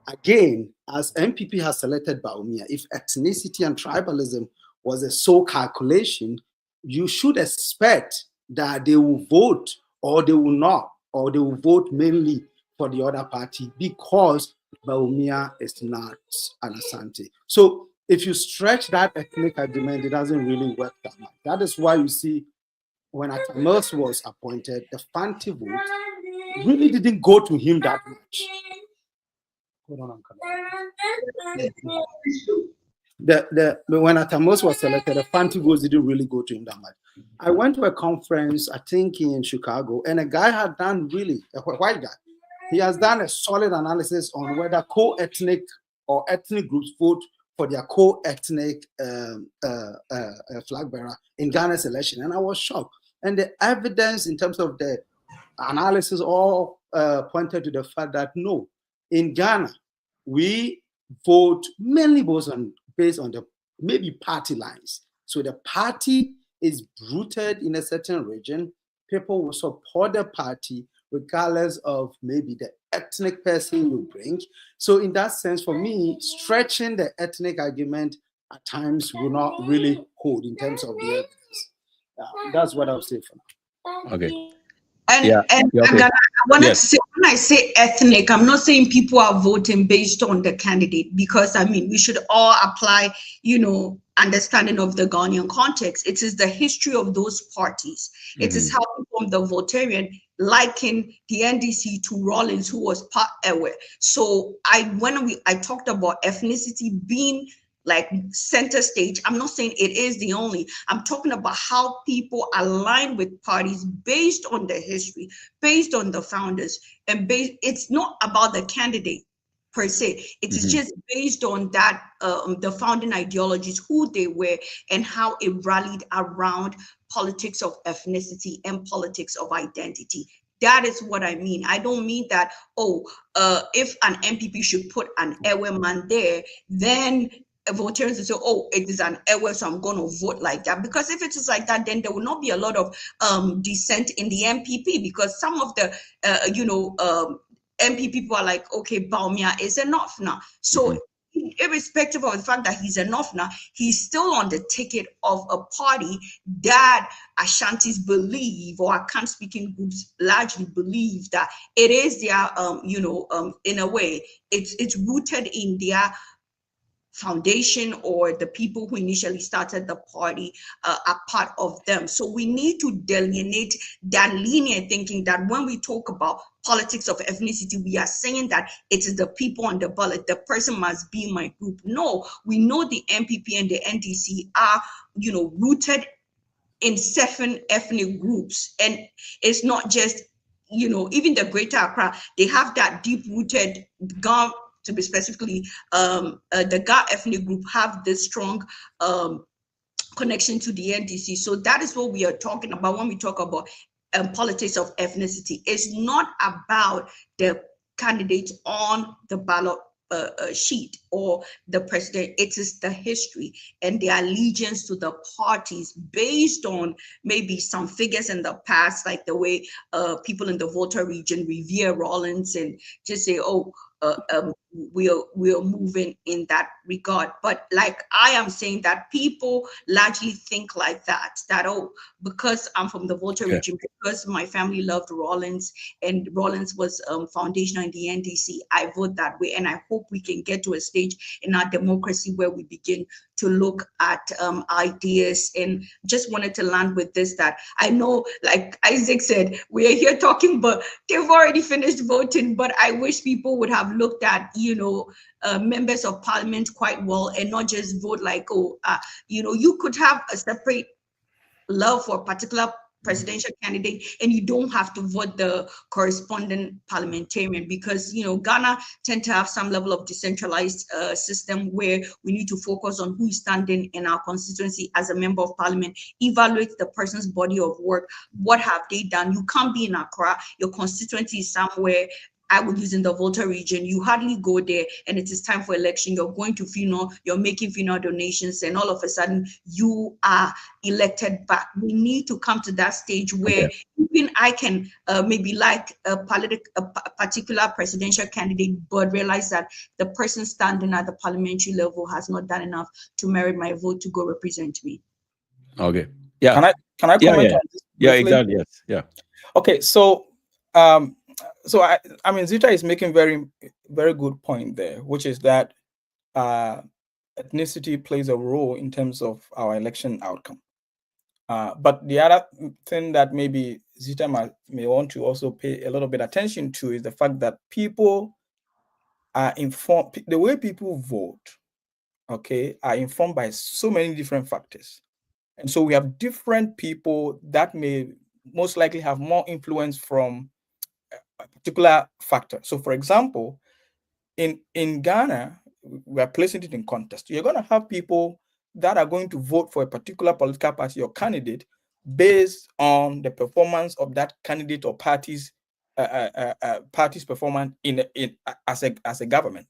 Again, as MPP has selected Bawumia, if ethnicity and tribalism was a sole calculation, you should expect that they will vote, or they will not, or they will vote mainly for the other party because Bawumia is not an Asante. So if you stretch that ethnic argument, it doesn't really work that much. That is why you see when Atta Mills was appointed, the Fanti vote really didn't go to him that much. Hold on, when Atta Mills was selected, the Fanti votes didn't really go to him that much. I went to a conference, I think in Chicago, and a guy had done really, a white guy, he has done a solid analysis on whether co-ethnic or ethnic groups vote for their co-ethnic flag bearer in Ghana's election. And I was shocked. And the evidence in terms of the analysis all pointed to the fact that no, in Ghana, we vote mainly based on the maybe party lines. So the party is rooted in a certain region. People will support the party regardless of maybe the ethnic person you bring. So in that sense, for me, stretching the ethnic argument at times will not really hold in terms of the evidence. That's what I'll say for now. Okay. And Okay. I wanted to say, when I say ethnic, I'm not saying people are voting based on the candidate, because I mean, we should all apply, understanding of the Ghanaian context. It is the history of those parties. It is how from the Voltarian liken the NDC to Rawlings, who was part Ewe. So when I talked about ethnicity being like center stage, I'm not saying it is the only. I'm talking about how people align with parties based on the history, based on the founders, and it's not about the candidate per se. It is just based on that, the founding ideologies, who they were, and how it rallied around politics of ethnicity and politics of identity. That is what I mean. I don't mean that, if an MPP should put an Ewe man there, then voters will say, oh, it is an Ewe, so I'm going to vote like that. Because if it is like that, then there will not be a lot of dissent in the MPP, because some of the, MPP people are like, okay, Bawumia is enough now. So irrespective of the fact that he's enough now, he's still on the ticket of a party that Ashantis believe, or Akan speaking groups largely believe, that it is their, in a way, it's rooted in their foundation, or the people who initially started the party are part of them. So we need to delineate that linear thinking, that when we talk about politics of ethnicity, we are saying that it is the people on the ballot, the person must be my group. No, we know the MPP and the NDC are, rooted in 7 ethnic groups. And it's not just, even the Greater Accra, they have that deep-rooted, to be specifically, the Ga ethnic group have this strong connection to the NDC. So that is what we are talking about when we talk about politics of ethnicity. It's not about the candidates on the ballot sheet or the president. It is the history and the allegiance to the parties based on maybe some figures in the past, like the way people in the Volta region revere Rawlings and just say, we are moving in that regard. But like I am saying, that people largely think like that, because I'm from the Volta region, because my family loved Rawlings and Rawlings was foundational in the NDC, I vote that way. And I hope we can get to a stage in our democracy where we begin to look at ideas. And just wanted to land with this, that I know, like Isaac said, we are here talking, but they've already finished voting. But I wish people would have looked at, members of parliament quite well, and not just vote like, you could have a separate love for a particular presidential candidate, and you don't have to vote the corresponding parliamentarian, because Ghana tend to have some level of decentralized system where we need to focus on who is standing in our constituency as a member of parliament, evaluate the person's body of work, what have they done. You can't be in Accra, your constituency is somewhere. I would use in the Volta region, you hardly go there, and it is time for election. You're going to funeral, you're making funeral donations, and all of a sudden you are elected back. We need to come to that stage where even I can maybe like a particular presidential candidate, but realize that the person standing at the parliamentary level has not done enough to merit my vote to go represent me. Okay. Yeah. Can I comment on this? Yeah, exactly. Yes. Yeah. Okay. So I mean, Zita is making very, very good point there, which is that ethnicity plays a role in terms of our election outcome. But the other thing that maybe Zita may want to also pay a little bit attention to is the fact that people are informed. The way people vote, are informed by so many different factors. And so we have different people that may most likely have more influence from a particular factor. So, for example, in Ghana, we are placing it in context. You're going to have people that are going to vote for a particular political party or candidate based on the performance of that candidate or party's performance as a government,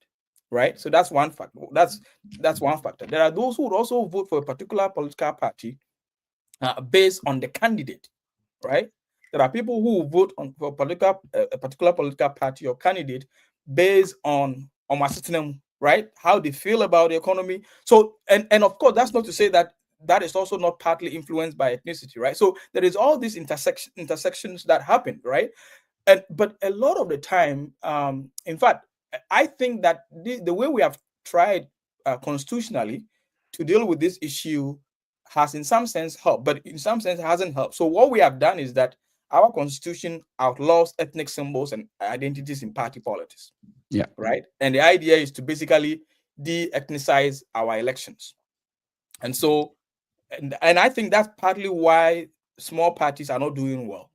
right? So that's one factor. That's one factor. There are those who would also vote for a particular political party based on the candidate, right? There are people who vote for a particular political party or candidate based on right? How they feel about the economy. So, and of course, that's not to say that that is also not partly influenced by ethnicity, right? So there is all these intersections that happen, right? But a lot of the time, in fact, I think that the way we have tried constitutionally to deal with this issue has in some sense helped, but in some sense hasn't helped. So what we have done is that our constitution outlaws ethnic symbols and identities in party politics. Yeah. Right. And the idea is to basically de-ethnicize our elections. And so, and I think that's partly why small parties are not doing well,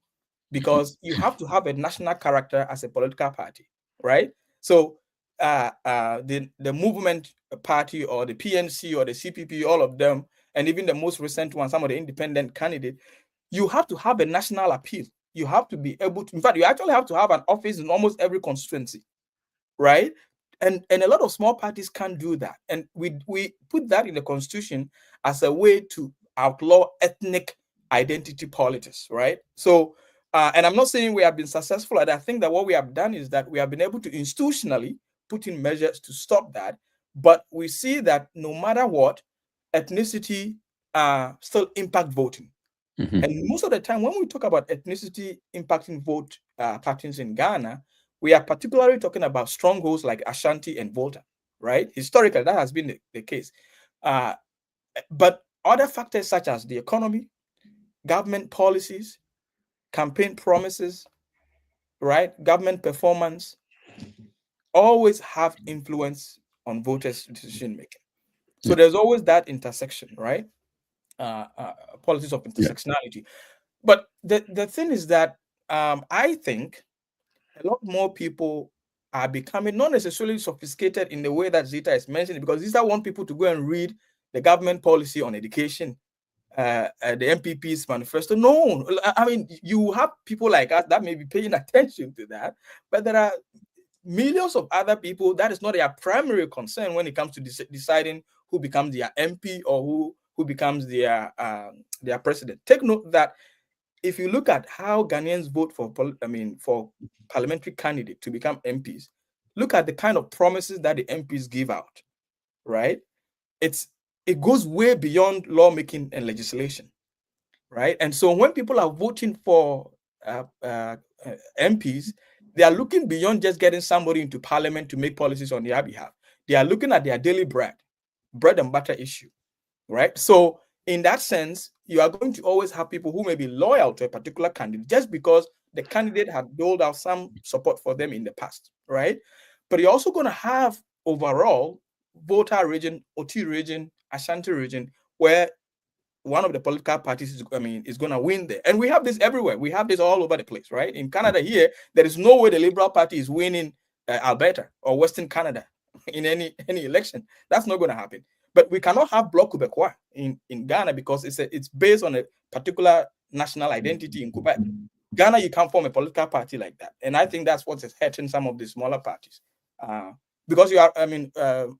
because you have to have a national character as a political party, right? So the movement party or the PNC or the CPP, all of them, and even the most recent one, some of the independent candidates, you have to have a national appeal. You have to be able to, in fact, you actually have to have an office in almost every constituency, right? And a lot of small parties can't do that. And we put that in the constitution as a way to outlaw ethnic identity politics, right? So, and I'm not saying we have been successful at that. I think that what we have done is that we have been able to institutionally put in measures to stop that. But we see that no matter what, ethnicity still impact voting. Mm-hmm. And most of the time, when we talk about ethnicity impacting vote patterns in Ghana, we are particularly talking about strongholds like Ashanti and Volta, right? Historically, that has been the case. But other factors such as the economy, government policies, campaign promises, right? Government performance always have influence on voters' decision making. So there's always that intersection, right? Policies of intersectionality. Yeah. But the thing is that I think a lot more people are becoming not necessarily sophisticated in the way that Zita is mentioning, because Zita want people to go and read the government policy on education, the MPP's manifesto. No, I mean, you have people like us that may be paying attention to that, but there are millions of other people that is not their primary concern when it comes to deciding who becomes their MP or who becomes their president. Take note that if you look at how Ghanaians vote for parliamentary candidate to become MPs, look at the kind of promises that the MPs give out, right? It goes way beyond lawmaking and legislation, right? And so when people are voting for MPs, they are looking beyond just getting somebody into parliament to make policies on their behalf. They are looking at their daily bread and butter issue, right? So in that sense, you are going to always have people who may be loyal to a particular candidate just because the candidate had doled out some support for them in the past, right? But you're also going to have overall Volta region, Oti region, Ashanti region, where one of the political parties is going to win there. And we have this everywhere. We have this all over the place, right? In Canada here, there is no way the Liberal Party is winning Alberta or Western Canada in any election. That's not going to happen. But we cannot have Bloc Québécois in Ghana because it's based on a particular national identity in Quebec. Ghana, you can't form a political party like that. And I think that's what is hurting some of the smaller parties. Because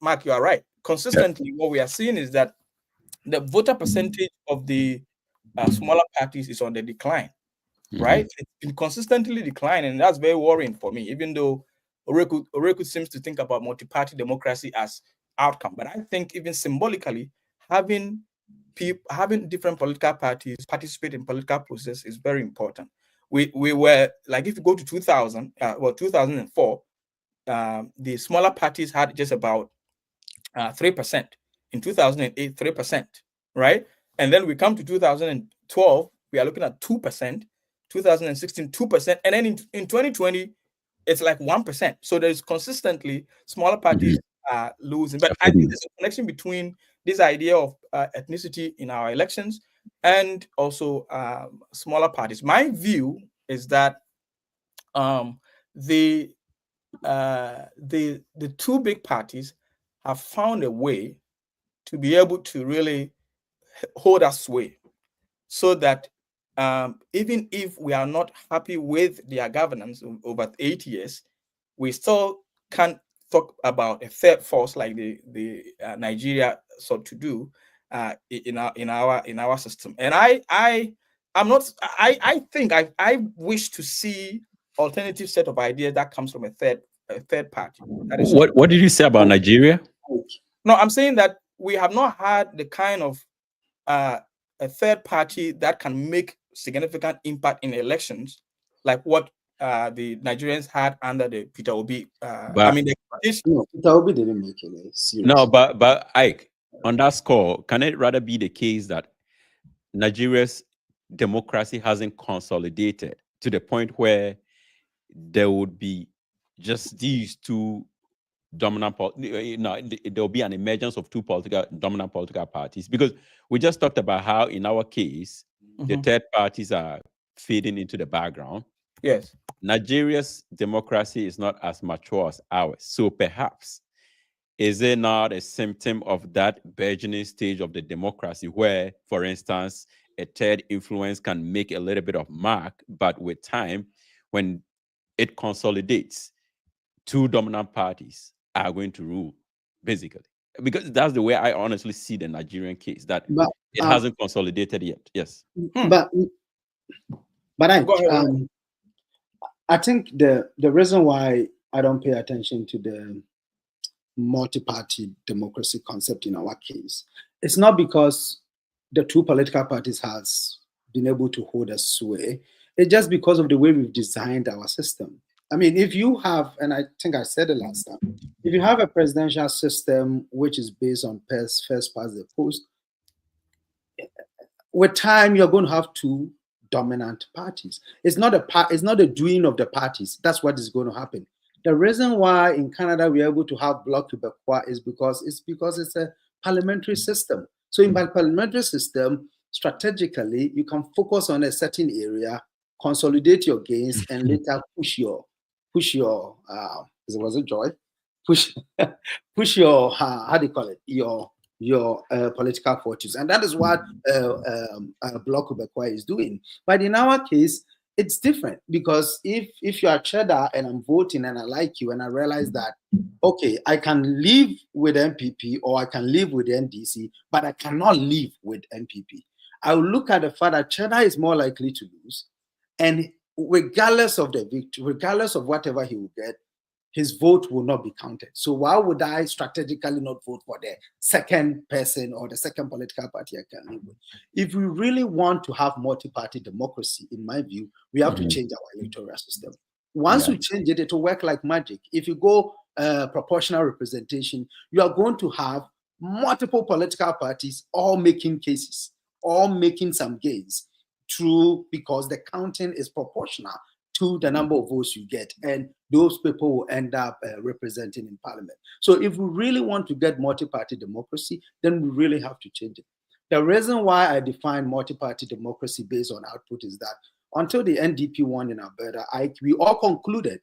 Mark, you are right. Consistently, what we are seeing is that the voter percentage of the smaller parties is on the decline, right? It's been consistently declining, and that's very worrying for me, even though Oreku seems to think about multi-party democracy as outcome. But I think even symbolically, having different political parties participate in political process is very important. We were, like, if you go to 2004, the smaller parties had just about 3%. In 2008, 3%, right? And then we come to 2012, we are looking at 2%, 2016, 2%, and then in 2020, it's like 1%. So there's consistently smaller parties losing. But I think there's a connection between this idea of ethnicity in our elections and also smaller parties. My view is that the two big parties have found a way to be able to really hold us sway, so that even if we are not happy with their governance over 8 years, we still can't talk about a third force like the Nigeria sought to do in our system. And I think I wish to see alternative set of ideas that comes from a third party. That is what did you say about Nigeria? No, I'm saying that we have not had the kind of a third party that can make significant impact in elections, like what the Nigerians had under the Peter Obi. But no, Peter Obi didn't make any serious. No, but Ike, on that score, can it rather be the case that Nigeria's democracy hasn't consolidated to the point where there would be just these two dominant, there will be an emergence of two dominant political parties? Because we just talked about how, in our case, the third parties are fading into the background. Yes. Nigeria's democracy is not as mature as ours. So perhaps, is it not a symptom of that burgeoning stage of the democracy where, for instance, a third influence can make a little bit of mark, but with time, when it consolidates, two dominant parties are going to rule, basically? Because that's the way I honestly see the Nigerian case, that it hasn't consolidated yet. Yes. But I think the reason why I don't pay attention to the multi-party democracy concept in our case, it's not because the two political parties has been able to hold a sway. It's just because of the way we've designed our system. I mean, if you have, and I think I said it last time, if you have a presidential system which is based on first past the post, with time you're going to have two dominant parties. It's not a doing of the parties. That's what is going to happen. The reason why in Canada we're able to have Bloc Québécois is because it's a parliamentary system. So in the parliamentary system, strategically, you can focus on a certain area, consolidate your gains, and later push your push your how do you call it, your political fortunes. And that is what Bloc Québécois is doing. But in our case, it's different, because if you are cheddar and I'm voting and I like you and I realize that, okay, I can live with MPP or I can live with NDC, but I cannot live with MPP, I will look at the fact that cheddar is more likely to lose. And regardless of the victory, regardless of whatever he will get, his vote will not be counted. So why would I strategically not vote for the second person or the second political party I can live with? If we really want to have multi-party democracy, in my view, we have to change our electoral system. Once we change it, it will work like magic. If you go proportional representation, you are going to have multiple political parties all making cases, all making some gains, because the counting is proportional to the number of votes you get, and those people will end up representing in parliament. So if we really want to get multi-party democracy, then we really have to change it. The reason why I define multi-party democracy based on output is that until the NDP won in Alberta, we all concluded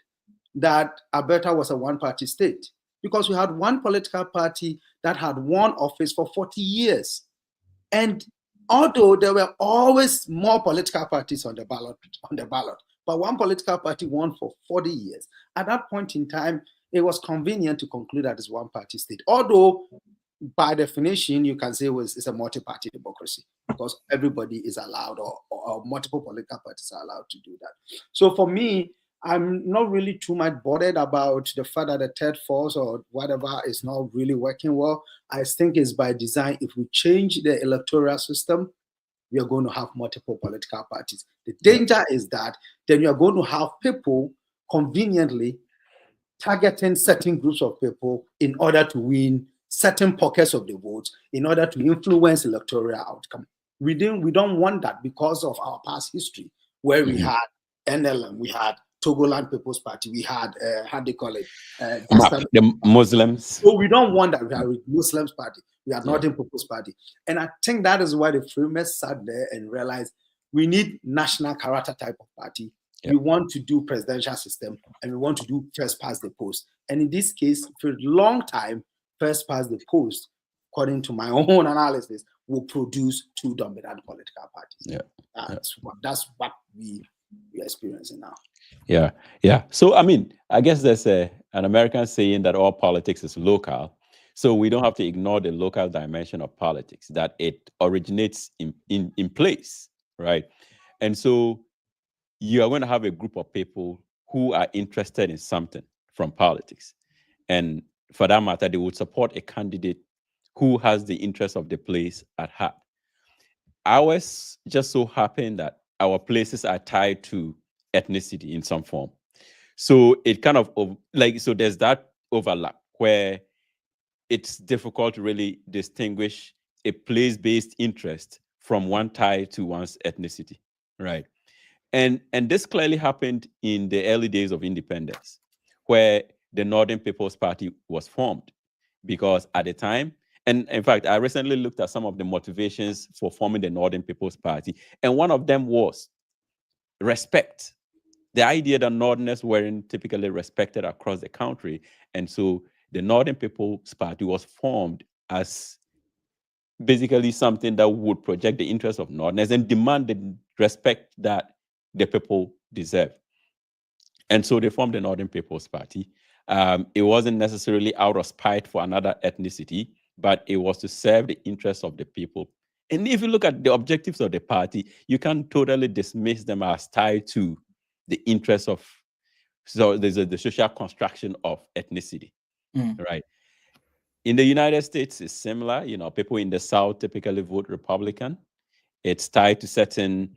that Alberta was a one-party state, because we had one political party that had won office for 40 years. And although there were always more political parties on the ballot, but one political party won for 40 years. At that point in time, it was convenient to conclude that it's one-party state. Although, by definition, you can say it's a multi-party democracy, because everybody is allowed, or multiple political parties are allowed to do that. So for me, I'm not really too much bothered about the fact that the third force or whatever is not really working well. I think it's by design. If we change the electoral system, we are going to have multiple political parties. The danger is that then you are going to have people conveniently targeting certain groups of people in order to win certain pockets of the votes, in order to influence electoral outcome. We don't want that, because of our past history, where we had NLM, we had Togoland People's Party, we had how do you call it? The Muslims. So we don't want that. We are with Muslims Party. We are not in People's Party. And I think that is why the framers sat there and realized we need national character type of party, Yeah. we want to do presidential system and we want to do first past the post. And in this case, for a long time, first past the post, according to my own analysis, will produce two dominant political parties. Yeah. That's what we're experiencing now. Yeah, yeah. So I mean, I guess there's an American saying that all politics is local. So we don't have to ignore the local dimension of politics, that it originates in place, right? And so you are going to have a group of people who are interested in something from politics. And for that matter, they would support a candidate who has the interest of the place at heart. Ours just so happen that our places are tied to ethnicity in some form. So it kind of so there's that overlap where it's difficult to really distinguish a place-based interest from one tied to one's ethnicity, right? And this clearly happened in the early days of independence, where the Northern People's Party was formed, because at the time, and in fact, I recently looked at some of the motivations for forming the Northern People's Party, and one of them was respect. The idea that Northerners weren't typically respected across the country, and so the Northern People's Party was formed as basically something that would project the interests of Northerners and demand the respect that the people deserve. And so they formed the Northern People's Party. It wasn't necessarily out of spite for another ethnicity, but it was to serve the interests of the people. And if you look at the objectives of the party, you can't totally dismiss them as tied to the interests of, so there's the social construction of ethnicity, right? In the United States, it's similar. You know, people in the South typically vote Republican. It's tied to certain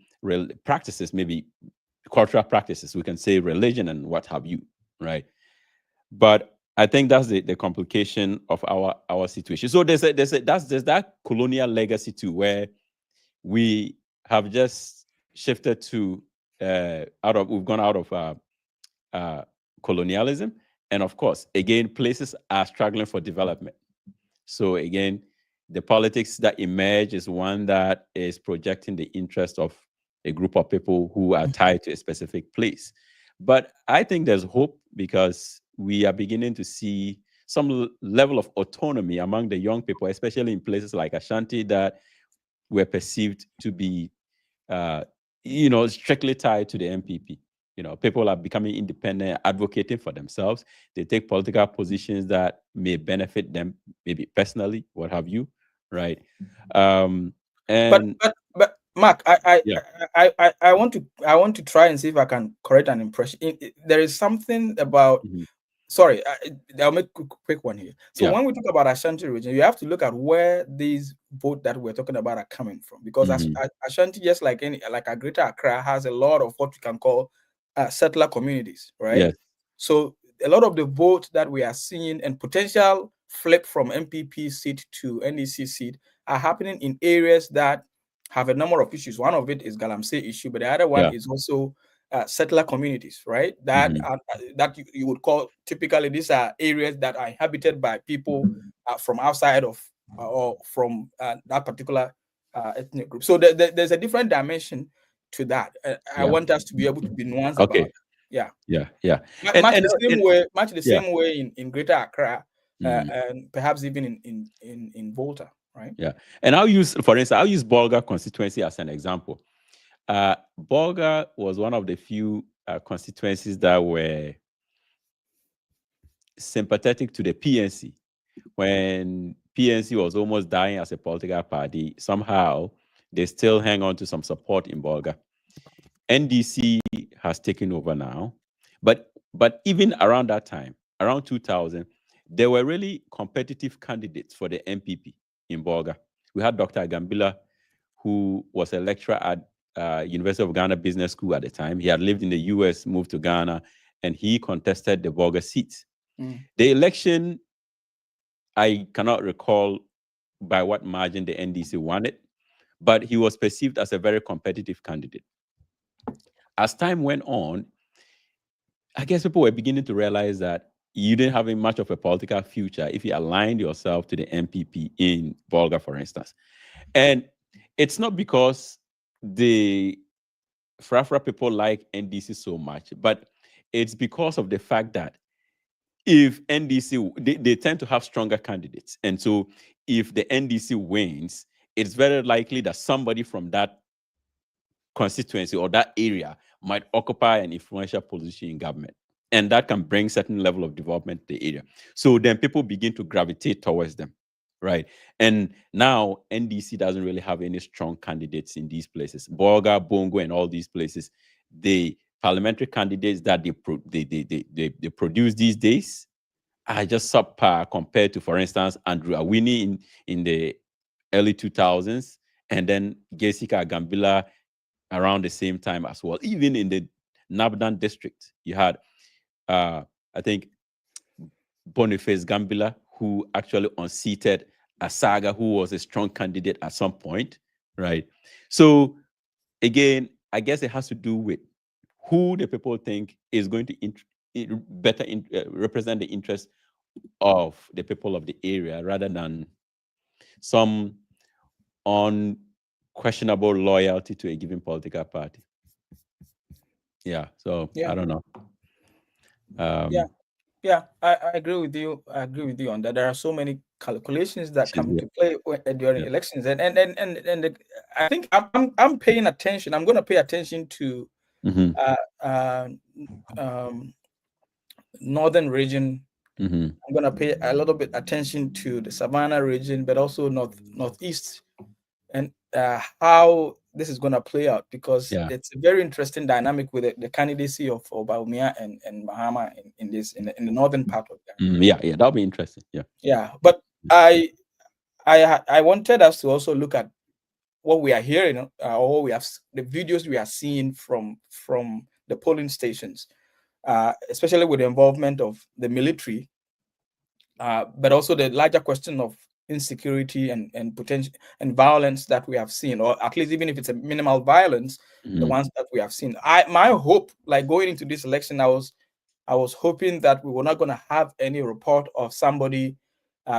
practices, maybe cultural practices, we can say religion and what have you, right? But I think that's the complication of our situation. So there's that colonial legacy too, where we have just shifted to we've gone out of colonialism, and of course, again, places are struggling for development. So again, the politics that emerge is one that is projecting the interest of a group of people who are tied to a specific place. But I think there's hope, because we are beginning to see some level of autonomy among the young people, especially in places like Ashanti that were perceived to be, strictly tied to the MPP. You know, people are becoming independent, advocating for themselves. They take political positions that may benefit them, maybe personally, what have you, right? But Mark, I want to try and see if I can correct an impression. There is something about. Sorry, I'll make a quick one here. So when we talk about Ashanti region, you have to look at where these votes that we're talking about are coming from, because Ashanti, just like a Greater Accra, has a lot of what we can call settler communities, right? Yes. So a lot of the votes that we are seeing and potential flip from MPP seat to NDC seat are happening in areas that have a number of issues. One of it is Galamsey issue, but the other one is also settler communities, right? That that you would call, typically these are areas that are inhabited by people from outside of or from that particular ethnic group. So there's a different dimension to that. I want us to be able to be nuanced about it. Yeah. Much the same way in Greater Accra, and perhaps even in Volta, right? Yeah. And I'll use Bolga constituency as an example. Bolga was one of the few constituencies that were sympathetic to the PNC. When PNC was almost dying as a political party, somehow they still hang on to some support in Bolga. NDC has taken over now, but even around that time, around 2000, there were really competitive candidates for the MPP in Bolga. We had Dr. Gambila, who was a lecturer at University of Ghana Business School at the time. He had lived in the US, moved to Ghana, and he contested the Bolga seat. The election, I cannot recall by what margin the NDC won it, but he was perceived as a very competitive candidate. As time went on, I guess people were beginning to realize that you didn't have much of a political future if you aligned yourself to the MPP in Bolga, for instance. And it's not because the Frafra people like NDC so much, but it's because of the fact that if NDC, they tend to have stronger candidates. And so if the NDC wins, it's very likely that somebody from that constituency or that area might occupy an influential position in government. And that can bring certain level of development to the area. So then people begin to gravitate towards them, right? And now NDC doesn't really have any strong candidates in these places. Bolga, Bongo, and all these places, the parliamentary candidates that they produce these days are just subpar compared to, for instance, Andrew Awini in the early 2000s, and then Jessica Gambila around the same time as well. Even in the Nabdan district, you had, I think, Boniface Gambila, who actually unseated Asaga, who was a strong candidate at some point, right? So again, I guess it has to do with who the people think is going to better represent the interests of the people of the area rather than some unquestionable loyalty to a given political party. Yeah, so I don't know. Yeah, I agree with you. I agree with you on that. There are so many calculations that come into play during elections, and I think I'm paying attention. I'm going to pay attention to northern region. I'm going to pay a little bit attention to the Savannah region, but also northeast, and how this is going to play out, because it's a very interesting dynamic with the candidacy of Bawumia and Mahama in the northern part of Ghana. Yeah, that'll be interesting. Yeah, but I wanted us to also look at what we are hearing, or what we have, the videos we are seeing from the polling stations, especially with the involvement of the military, but also the larger question of insecurity and potential and violence that we have seen, or at least even if it's a minimal violence, the ones that we have seen. My hope, like going into this election, I was hoping that we were not going to have any report of somebody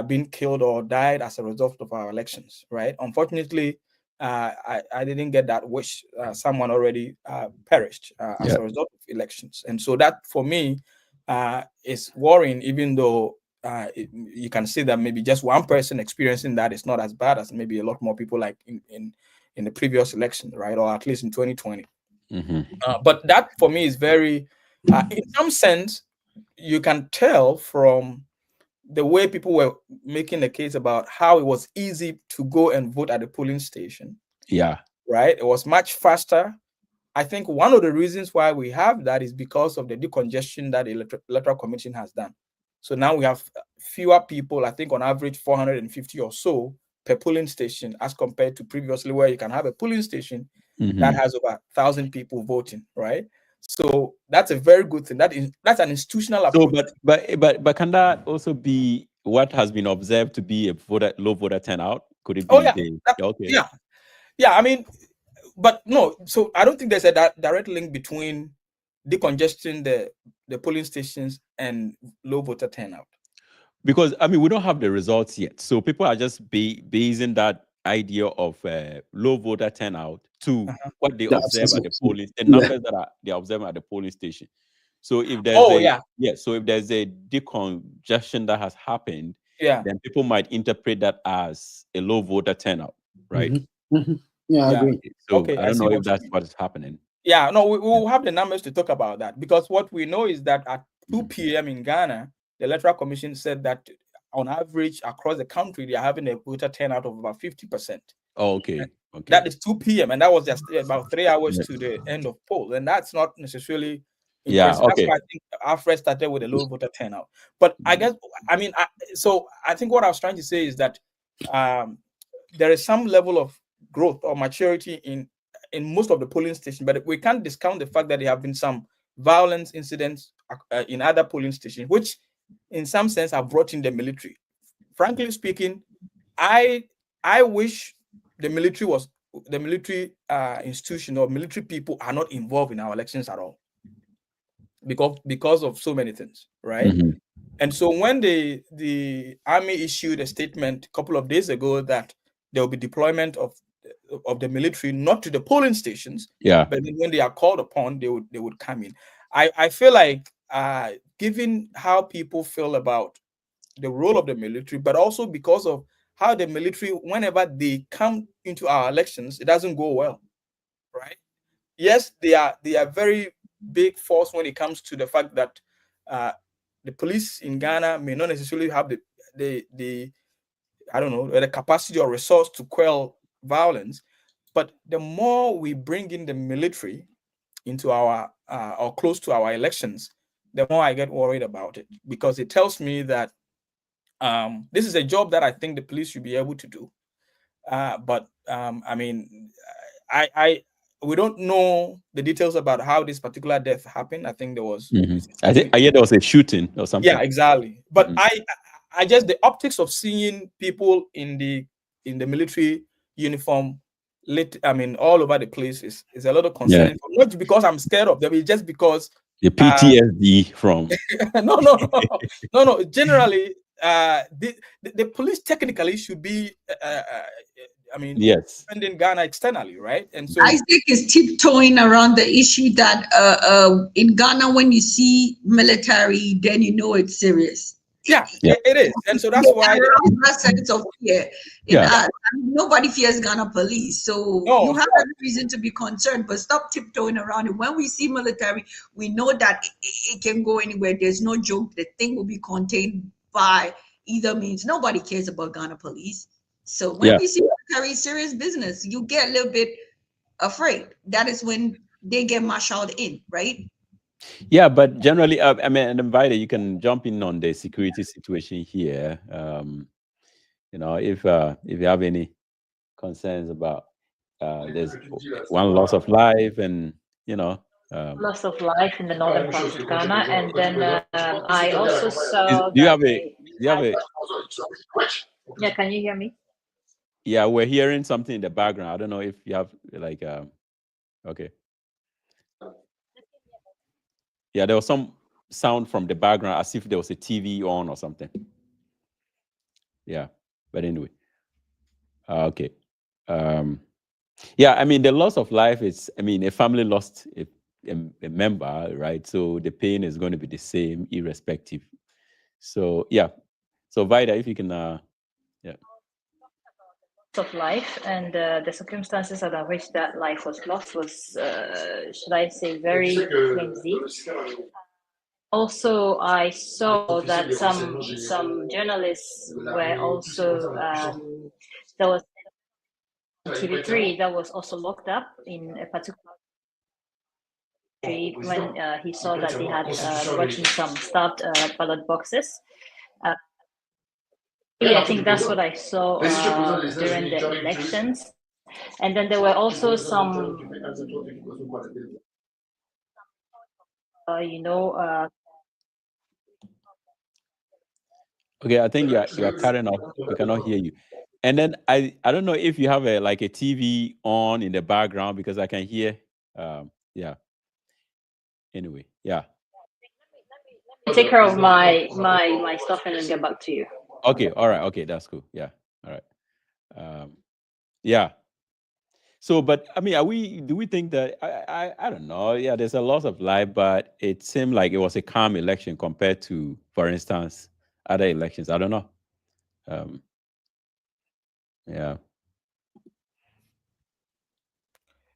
being killed or died as a result of our elections, right? Unfortunately, I didn't get that wish. Someone already perished as a result of elections, and so that for me is worrying, even though you can see that maybe just one person experiencing that is not as bad as maybe a lot more people like in the previous election, right? Or at least in 2020. But that for me is very, in some sense, you can tell from the way people were making the case about how it was easy to go and vote at the polling station. Yeah. Right? It was much faster. I think one of the reasons why we have that is because of the decongestion that the Electoral Commission has done. So now we have fewer people, I think on average 450 or so per polling station, as compared to previously where you can have a polling station that has over 1,000 people voting, right? So that's a very good thing. That's an institutional approach. So, but can that also be what has been observed to be a low voter turnout? Could it be? Yeah. I mean, but no. So I don't think there's a direct link between decongesting the polling stations and low voter turnout. Because I mean, we don't have the results yet, so people are just basing that idea of low voter turnout to what they observe at the polling, the numbers that they observe at the polling station. So if there's so if there's a decongestion that has happened, then people might interpret that as a low voter turnout, right? Yeah, I agree. So I don't know if that's what is happening. Yeah, no, we will have the numbers to talk about that, because what we know is that at 2 p.m. in Ghana, the Electoral Commission said that on average across the country, they are having a voter turnout of about 50%. Oh, okay. That is 2 p.m. and that was just about 3 hours to the end of poll, and that's not necessarily impressive. That's why I think our first started with a low voter turnout. But I guess, I mean, so I think what I was trying to say is that there is some level of growth or maturity in most of the polling stations, but we can't discount the fact that there have been some violence incidents in other polling stations, which in some sense have brought in the military. Frankly speaking, I wish the military institution or military people are not involved in our elections at all, because of so many things, right? And so when the army issued a statement a couple of days ago that there will be deployment of of the military, not to the polling stations. Yeah. But then when they are called upon, they would come in. I feel like given how people feel about the role of the military, but also because of how the military, whenever they come into our elections, it doesn't go well, right? Yes, they are very big force when it comes to the fact that the police in Ghana may not necessarily have the I don't know, the capacity or resource to quell violence. But the more we bring in the military into our or close to our elections, the more I get worried about it, because it tells me that this is a job that I think the police should be able to do. But I mean, we don't know the details about how this particular death happened. I think there was. I hear there was a shooting or something. Yeah, exactly. But I just, the optics of seeing people in the military uniform all over the place is a lot of concern. Yeah. Not because I'm scared of them, it's just because the PTSD from no. Generally, the police technically should be yes, defending Ghana externally, right? And so Isaac is tiptoeing around the issue that in Ghana, when you see military, then you know it's serious. Yeah, it is. And so that's why that sense of fear. Nobody fears Ghana police. So you have every reason to be concerned, but stop tiptoeing around it. When we see military, we know that it can go anywhere. There's no joke. The thing will be contained by either means. Nobody cares about Ghana police. So when we see military, serious business, you get a little bit afraid. That is when they get marshaled in, right? Yeah, but generally, I mean, invited, you can jump in on the security situation here. You know, if you have any concerns about there's one loss of life, and you know, loss of life in the northern part of Ghana, and then I also saw. Do you have a? Yeah, can you hear me? Yeah, we're hearing something in the background. I don't know if you have like okay. Yeah, there was some sound from the background as if there was a TV on or something. Yeah, but anyway. Okay. Yeah, I mean, the loss of life is, I mean, a family lost a member, right? So the pain is going to be the same, irrespective. So, yeah. So, Vida, if you can, yeah. Of life and the circumstances under which that life was lost was, should I say, very flimsy. Also, I saw that some journalists were also there was TV3 that was also locked up in a particular when he saw that they had watching some stuffed ballot boxes. I think that's what I saw during the elections. And then there were also some, okay, I think you are cutting off. We cannot hear you. And then I don't know if you have a TV on in the background, because I can hear. Yeah. Anyway, yeah. Take care of my stuff and then get back to you. Okay. All right. Okay, that's cool. Yeah. All right. Yeah. So, but I mean, do we think that I don't know? Yeah, there's a loss of life, but it seemed like it was a calm election compared to, for instance, other elections. I don't know. Yeah.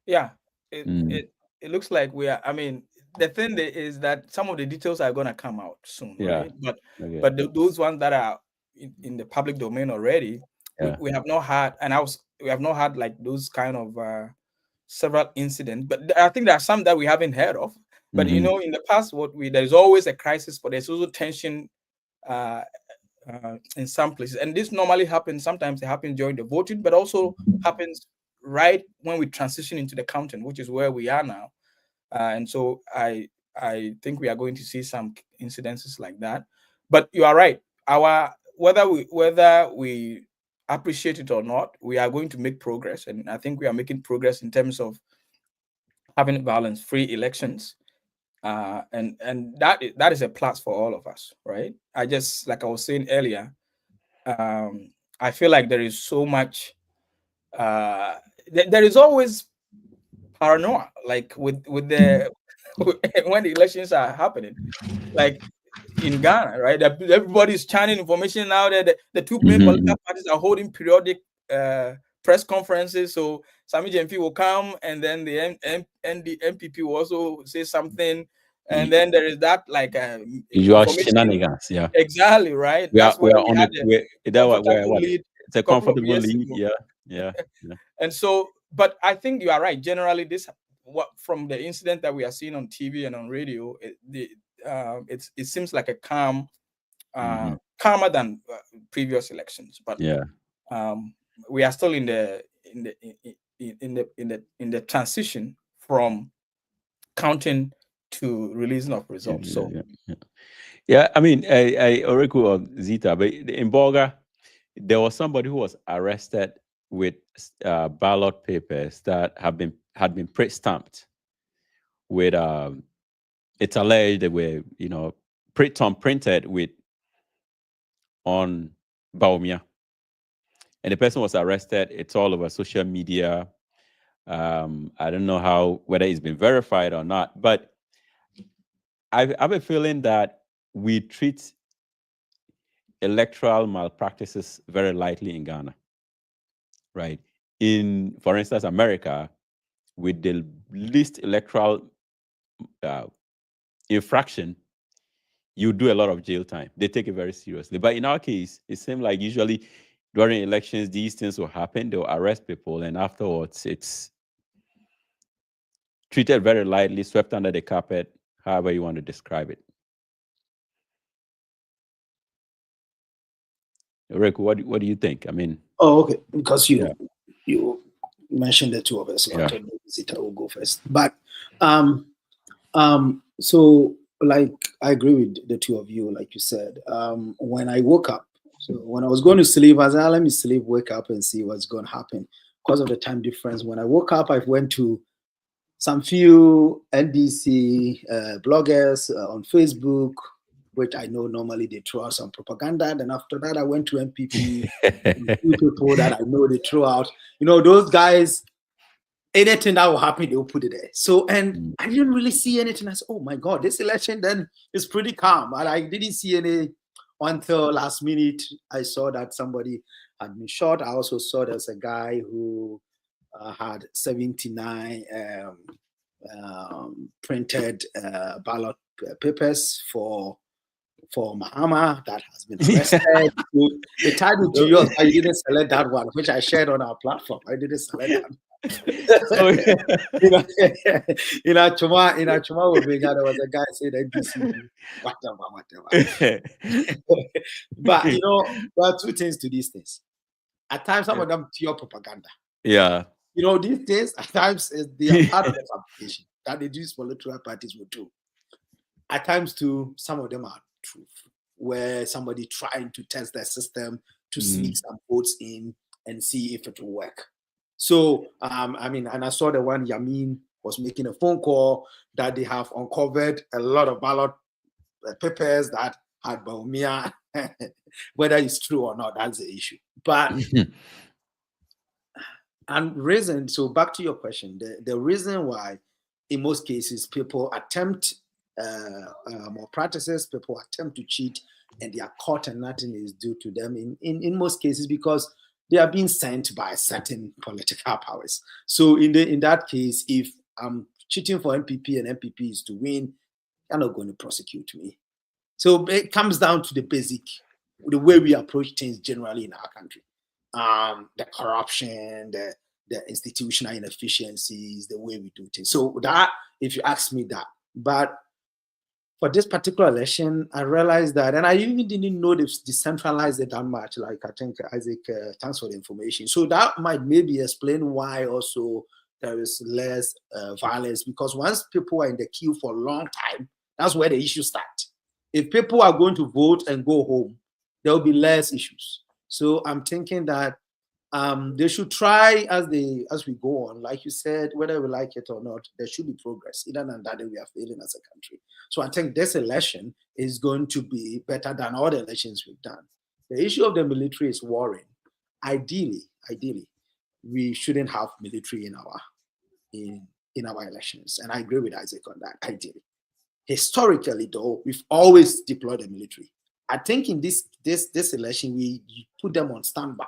Yeah. It looks like we are. I mean, the thing is that some of the details are going to come out soon. Yeah. Right? But those ones that are in the public domain already, we have not had, we have not had like those kind of several incidents. But I think there are some that we haven't heard of. But you know, in the past, there's always a crisis, but there's also tension in some places, and this normally happens. Sometimes it happens during the voting, but also happens right when we transition into the counting, which is where we are now. And so I think we are going to see some incidences like that. But you are right. Whether we appreciate it or not, we are going to make progress, and I think we are making progress in terms of having violence-free elections. And that is a plus for all of us, right? Like I was saying earlier, I feel like there is so much there is always paranoia, like with the when the elections are happening, like in Ghana, right? Everybody's channeling information now that the two main political parties are holding periodic press conferences. So Sami Jemfi will come, and then the MPP will also say something, and then there is that like usual shenanigans. Yeah, exactly, right. That's where we had the lead. It's a comfortable lead. Yeah. And so, but I think you are right. Generally, this from the incident that we are seeing on TV and on radio, it seems like a calmer than previous elections. But we are still in the transition from counting to releasing of results. Yeah. I mean, I Oreku or Zita, but in Boga, there was somebody who was arrested with ballot papers that had been pre-stamped with it's alleged they were printed with on Bawumia, and the person was arrested. It's all over social media. I don't know whether it's been verified or not, but I have a feeling that we treat electoral malpractices very lightly in Ghana, right? In, for instance, America, with the least electoral infraction, you do a lot of jail time. They take it very seriously. But in our case, it seems like usually during elections, these things will happen. They'll arrest people, and afterwards, it's treated very lightly, swept under the carpet, however you want to describe it. Rick, what do you think? I mean, okay, because you mentioned the two of us, so Zita will go first. But so like I agree with the two of you, like you said. When I woke up, so when I was going to sleep, I said, let me sleep, wake up and see what's going to happen. Because of the time difference, when I woke up, I went to some few NDC bloggers on Facebook, which I know normally they throw out some propaganda. Then after that, I went to MPP, few people that I know they throw out. Those guys, anything that will happen, they will put it there. So, and I didn't really see anything. I said, oh my God, this election then is pretty calm. And I didn't see any until last minute. I saw that somebody had been shot. I also saw there's a guy who had 79 printed ballot papers for Mahama that has been arrested. The title to yours, I didn't select that one, which I shared on our platform. I didn't select that. So, in Achuma, there was a guy saying NDC, whatever. But there are two things to these things. At times, some of them pure propaganda. Yeah. These days, at times, they are part of the fabrication that these political parties will do. At times, too, some of them are truth, where somebody trying to test their system to sneak some votes in and see if it will work. So, and I saw the one Yamin was making a phone call that they have uncovered a lot of ballot papers that had Bawumia. Whether it's true or not, that's the issue. But and reason, so back to your question, the reason why in most cases people attempt more practices, people attempt to cheat, and they are caught and nothing is due to them in most cases because they are being sent by certain political powers. So in that case, if I'm cheating for MPP and MPP is to win, you're not going to prosecute me. So it comes down to the basic, the way we approach things generally in our country. The corruption, the institutional inefficiencies, the way we do things. So that, if you ask me that, but for this particular election, I realized that, and I even didn't know they've decentralized it that much. Like I think Isaac, thanks for the information. So that might maybe explain why also there is less violence, because once people are in the queue for a long time, that's where the issues start. If people are going to vote and go home, there will be less issues. So I'm thinking that they should try as we go on, like you said, whether we like it or not, there should be progress. Either than that, we are failing as a country. So I think this election is going to be better than all the elections we've done. The issue of the military is worrying. Ideally, we shouldn't have military in our elections. And I agree with Isaac on that, ideally. Historically, though, we've always deployed the military. I think in this election, we put them on standby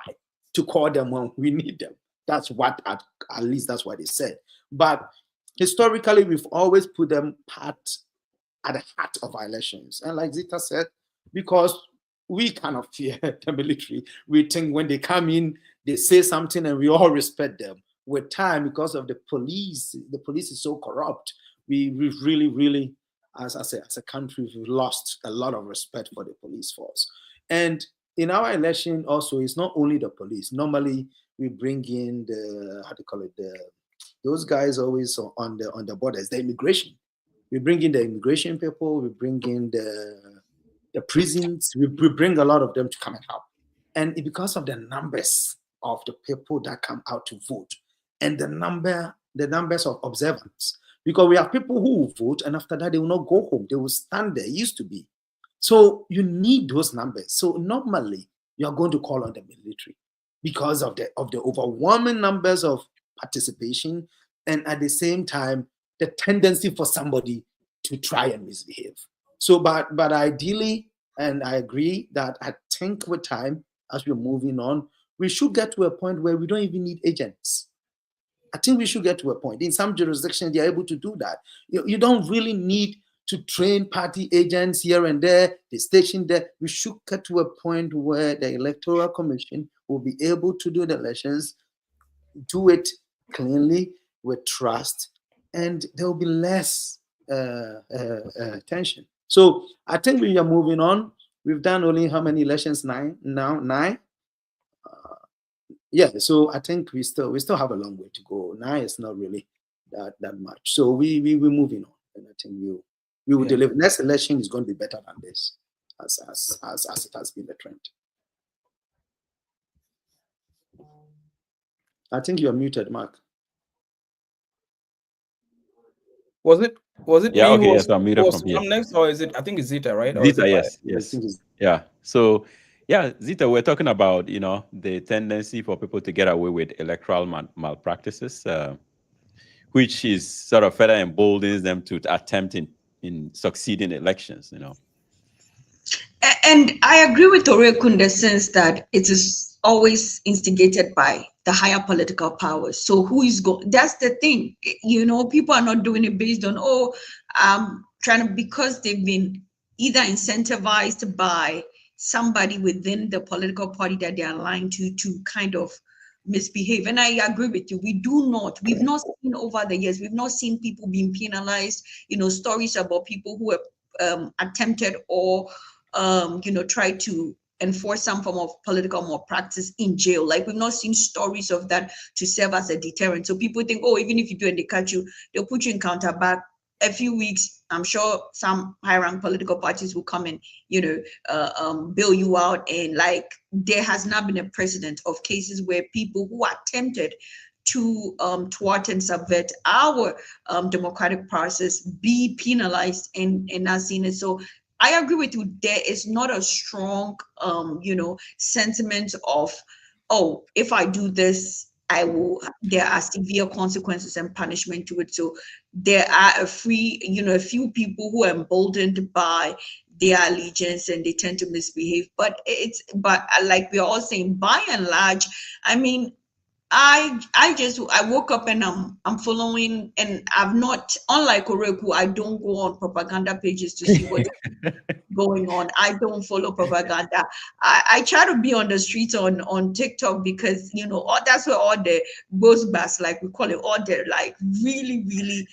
to call them when we need them. That's what, at least that's what they said. But historically, we've always put them at the heart of our elections. And like Zita said, because we kind of fear the military, we think when they come in, they say something and we all respect them. With time, because of the police is so corrupt, we've really, as I say, as a country, we've lost a lot of respect for the police force. And in our election also, it's not only the police. Normally, we bring in those guys always on the borders, the immigration. We bring in the immigration people, we bring in the prisons, we bring a lot of them to come and help. And because of the numbers of the people that come out to vote and the numbers of observants, because we have people who will vote and after that they will not go home, they will stand there. It used to be. So you need those numbers. So normally you are going to call on the military because of the overwhelming numbers of participation, and at the same time the tendency for somebody to try and misbehave. So, but ideally, and I agree that I think with time, as we're moving on, we should get to a point where we don't even need agents. I think we should get to a point. In some jurisdictions, they're able to do that. You don't really need to train party agents here and there, they station there. We should get to a point where the Electoral Commission will be able to do the elections, do it cleanly, with trust, and there will be less tension. So I think we are moving on. We've done only how many elections? 9 now? 9? Yeah, so I think we still have a long way to go. 9 is not really that much. So we're moving on, and I think we will deliver. Next election is going to be better than this, as it has been the trend. I think you're muted, Mark. Was it Yeah, me okay, who yes, I'm muted was from here. next, or is it? I think it's Zita, right? Or Zita, is it yes. Yeah. So, yeah, Zita, we're talking about, the tendency for people to get away with electoral malpractices, which is sort of further emboldens them to attempt in succeeding elections, And I agree with Oreku in the sense that it is always instigated by the higher political powers. So who is going? That's the thing. People are not doing it based on because they've been either incentivized by somebody within the political party that they are aligned to kind of misbehave. And I agree with you. We've not seen over the years, we've not seen people being penalized. Stories about people who have attempted or tried to enforce some form of political malpractice in jail. Like, we've not seen stories of that to serve as a deterrent. So people think, even if you do and they catch you, they'll put you in counterback. A few weeks, I'm sure some high-rank political parties will come and, bail you out. And there has not been a precedent of cases where people who attempted to thwart and subvert our democratic process be penalized and not seen it. So I agree with you. There is not a strong, sentiment of, if I do this, there are severe consequences and punishment to it. So there are a few people who are emboldened by their allegiance and they tend to misbehave. But like we're all saying, by and large, I mean, I woke up and I'm following, and I've not, unlike Oreku, I don't go on propaganda pages to see what's going on. I don't follow propaganda. I try to be on the streets on TikTok because that's where all the buzzbats, like we call it, all the really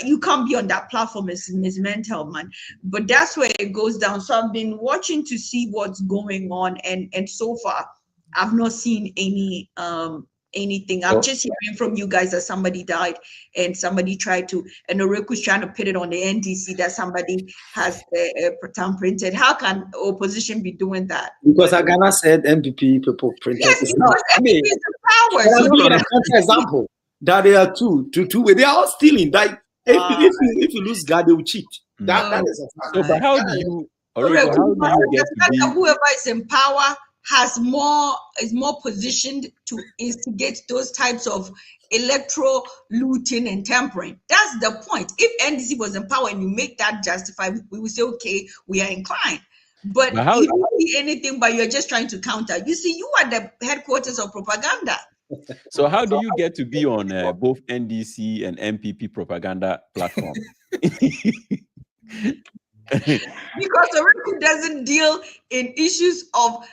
you can't be on that platform is mental, man. But that's where it goes down. So I've been watching to see what's going on, and so far I've not seen anything. I'm just hearing from you guys that somebody died and somebody tried to, and Oreku's trying to put it on the NDC that somebody has thumb printed. How can opposition be doing that? Because Agana said MPP people printed. Yes, because MPP is the power. So an example that there are two. They are all stealing. Like if you lose God, they will cheat. That is a fact. So, but how do you get to be? Whoever is in power is more positioned to instigate those types of electoral looting and tampering. That's the point. If NDC was in power and you make that justify, we would say, okay, we are inclined. But you don't see anything, but you're just trying to counter. You see, you are the headquarters of propaganda. So how do you get to be on both NDC and MPP propaganda platform? Because Oreku doesn't deal in issues of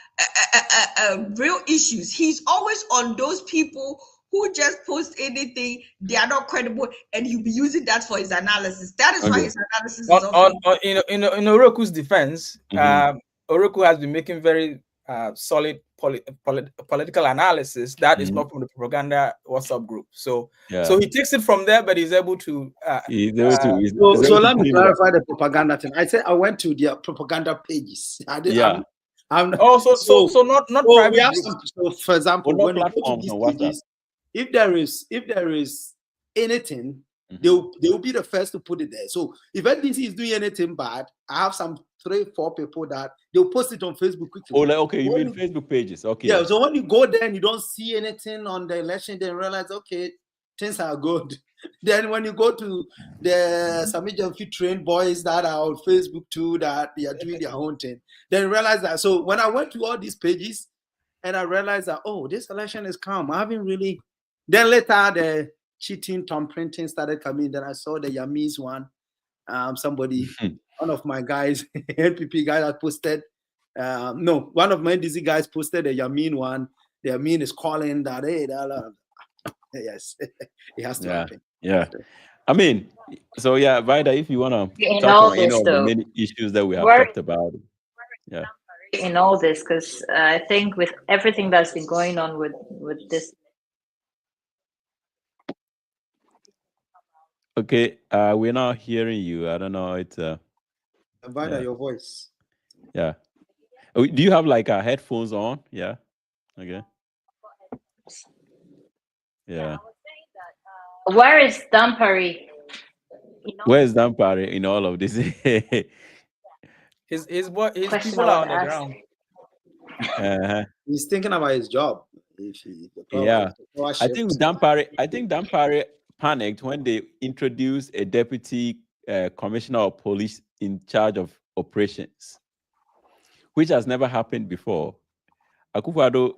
real issues. He's always on those people who just post anything, they are not credible, and he'll be using that for his analysis. That is why his analysis is also in Oreku's defense, Oreku has been making very solid political analysis that is not from the propaganda WhatsApp group. So he takes it from there, but he's able to. So let me clarify the propaganda thing. I said I went to their propaganda pages. So not private. So for example, when you go to these pages, if there is anything, they will be the first to put it there. So if NDC is doing anything bad, I have some 3-4 people that they'll post it on Facebook quickly. Oh, like, okay, you mean Facebook pages? Okay. Yeah. So when you go there and you don't see anything on the election, then realize, okay, things are good. Then when you go to the Samijan Fit trained boys that are on Facebook too, that they are doing their own thing, then realize that. So when I went to all these pages and I realized that, oh, this election is calm. I haven't really. Then later the cheating, Tom printing started coming. Then I saw the Yamis one. Somebody, one of my guys, NPP guy that posted. One of my NDC guys posted a Yamin one. The Yamin is calling that, hey, yes, it has to happen. Yeah. I mean, so yeah, Vida, if you want to talk about any of the many issues that we have talked about. Yeah. In all this, because I think with everything that's been going on with this. Okay, we're not hearing you. I don't know. It's Vida, your voice. Yeah. Do you have like headphones on? Yeah. Okay. Yeah. Where is Dampari? Where is Dampari in all of this? his people are on the ground. He's thinking about his job. I think Dampari panicked when they introduced a deputy commissioner of police in charge of operations, which has never happened before. Akufo-Addo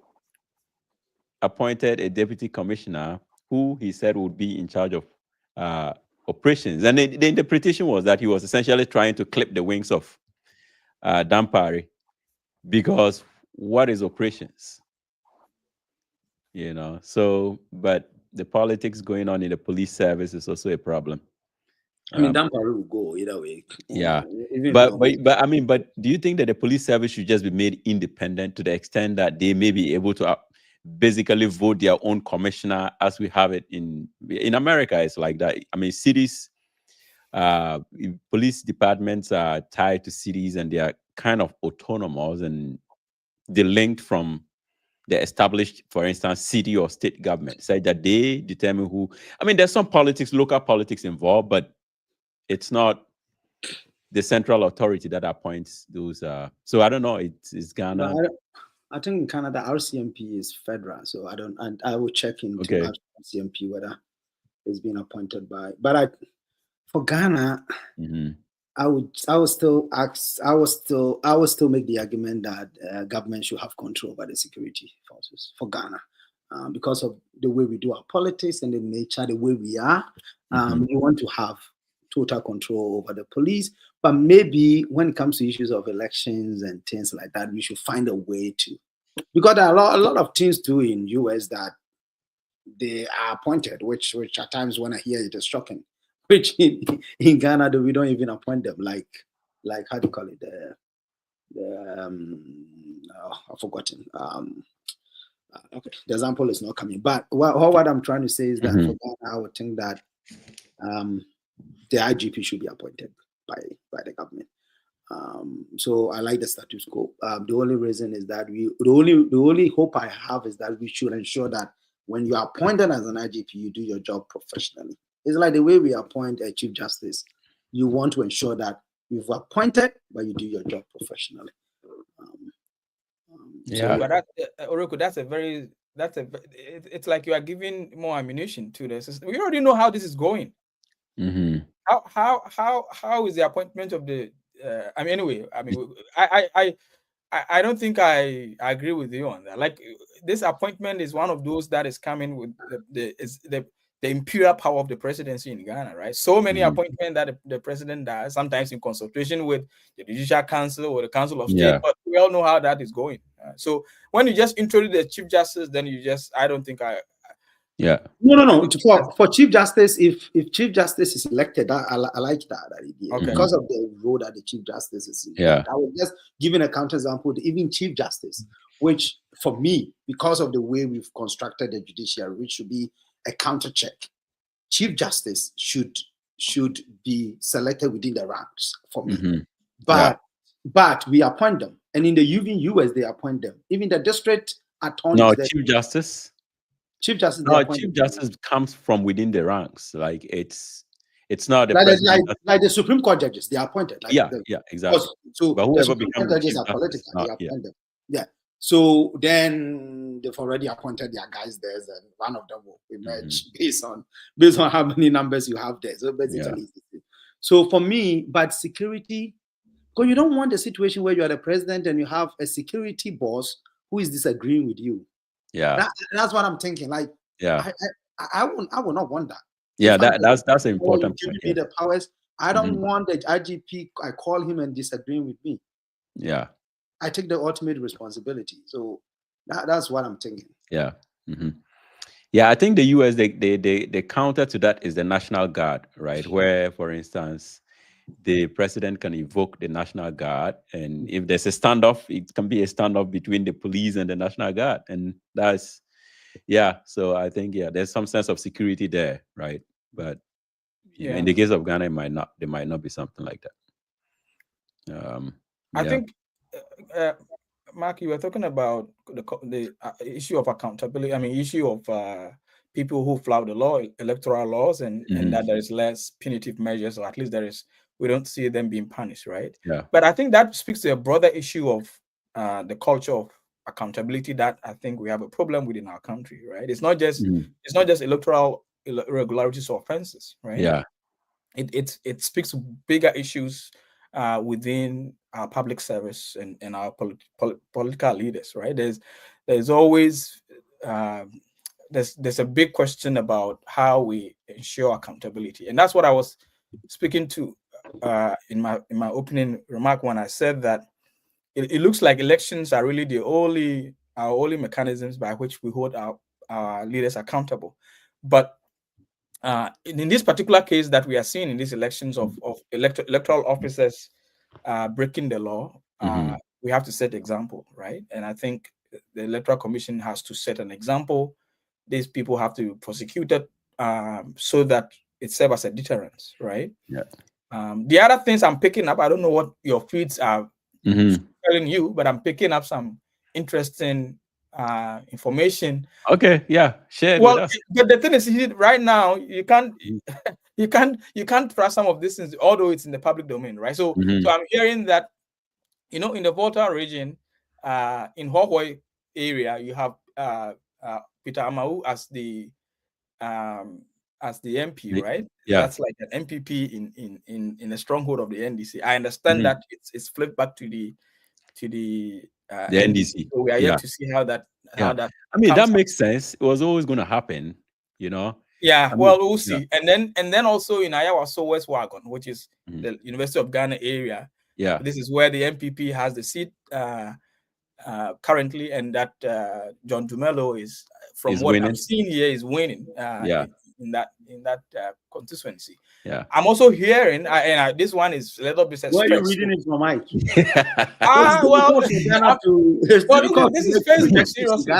appointed a deputy commissioner who he said would be in charge of operations. And the interpretation was that he was essentially trying to clip the wings of Dampari, because what is operations? So, but the politics going on in the police service is also a problem. I mean, Dampari will go either way. Yeah, but do you think that the police service should just be made independent to the extent that they may be able to basically vote their own commissioner, as we have it in America? It's like that. I mean, cities, police departments are tied to cities, and they are kind of autonomous, and they're linked from the established, for instance, city or state government, so that they determine who. I mean, there's some politics, local politics involved, but it's not the central authority that appoints those. So I don't know. It's Ghana. I think in Canada, RCMP is federal, so I don't. And I will check into RCMP whether it's been appointed by. But for Ghana, I would still make the argument that government should have control over the security forces for Ghana, because of the way we do our politics and the nature, the way we are. We want to have total control over the police, but maybe when it comes to issues of elections and things like that, we should find a way to, because there are a lot of things too in US that they are appointed, which at times when I hear it is shocking. Which in Ghana, we don't even appoint them, like how do you call it? I've forgotten. Okay, the example is not coming. But what I'm trying to say is that for Ghana, I would think that the IGP should be appointed by the government. So I like the status quo. The only reason is that the only hope I have is that we should ensure that when you are appointed as an IGP, you do your job professionally. It's like the way we appoint a Chief Justice. You want to ensure that you've appointed, but you do your job professionally. Yeah. But that, Oroku, it's like you are giving more ammunition to the system. We already know how this is going. How is the appointment of the? I mean, anyway, I mean, I don't think I agree with you on that. Like, this appointment is one of those that is coming with the imperial power of the presidency in Ghana, right? So many appointments that the president does, sometimes in consultation with the Judicial Council or the Council of State, Yeah. but we all know how that is going. So when you just introduce the Chief Justice, then I don't think Yeah. No. For Chief Justice, if Chief Justice is elected, I like that idea because of the role that the Chief Justice is. Yeah. I was just giving a counterexample. Even Chief Justice, which for me, because of the way we've constructed the judiciary, which should be a counter check, Chief Justice should be selected within the ranks for me. But we appoint them, and in the US they appoint them. Even the district attorneys. No, Chief Justice. Chief Justice. No, Chief Justice comes from within the ranks. Like it's not the president. Like the Supreme Court judges, they are appointed. Like exactly. So but the Supreme Court judges are political. They appoint them. Yeah. So then they've already appointed their guys there, and one of them will emerge based on how many numbers you have there. So basically, so for me, but security, because you don't want a situation where you are the president and you have a security boss who is disagreeing with you. Yeah, that's what I'm thinking. Like, I will not want that. Yeah, that's an important point. Give me the powers. I don't want the IGP. I call him and disagreeing with me. Yeah, I take the ultimate responsibility. So that's what I'm thinking. Yeah. Yeah, I think the US the counter to that is the National Guard, right? Where, for instance, the president can evoke the National Guard, and if there's a standoff, it can be a standoff between the police and the National Guard, and that's So I think there's some sense of security there, right? But in the case of Ghana, there might not be something like that. I think, Mark, you were talking about the issue of accountability. I mean, issue of people who flout the law, electoral laws, and that there is less punitive measures, or at least we don't see them being punished, right? Yeah. But I think that speaks to a broader issue of the culture of accountability that I think we have a problem with in our country, right? It's not just electoral irregularities or offenses, right? Yeah. It speaks to bigger issues within our public service and our political leaders, right? There's always there's a big question about how we ensure accountability, and that's what I was speaking to in my opening remark when I said that it looks like elections are really our only mechanisms by which we hold our leaders accountable. But in this particular case that we are seeing in these elections of electoral officers breaking the law, we have to set example, right? And I think the Electoral Commission has to set an example. These people have to be prosecuted so that it serves as a deterrence, right? Yeah. The other things I'm picking up, I don't know what your feeds are telling you, but I'm picking up some interesting information. Okay, share. Well, but the thing is, right now you can't trust some of these things, although it's in the public domain, right? So I'm hearing that, in the Volta region, in Hohoi area, you have Peter Amau as the MP, right? Yeah, that's like an MPP in the stronghold of the NDC. I understand that it's flipped back to the NDC. So we are yet to see how that. I mean, that makes sense. It was always going to happen, Yeah, we'll see. And then also in Ayawaso West Wagon, which is the University of Ghana area. Yeah, this is where the MPP has the seat currently, and that John Dumelo is, from what I've seen here, is winning. In that constituency. Yeah, I'm also hearing, and this one is a little bit. Why are you reading it from Mike? This is Facebook. Seriously,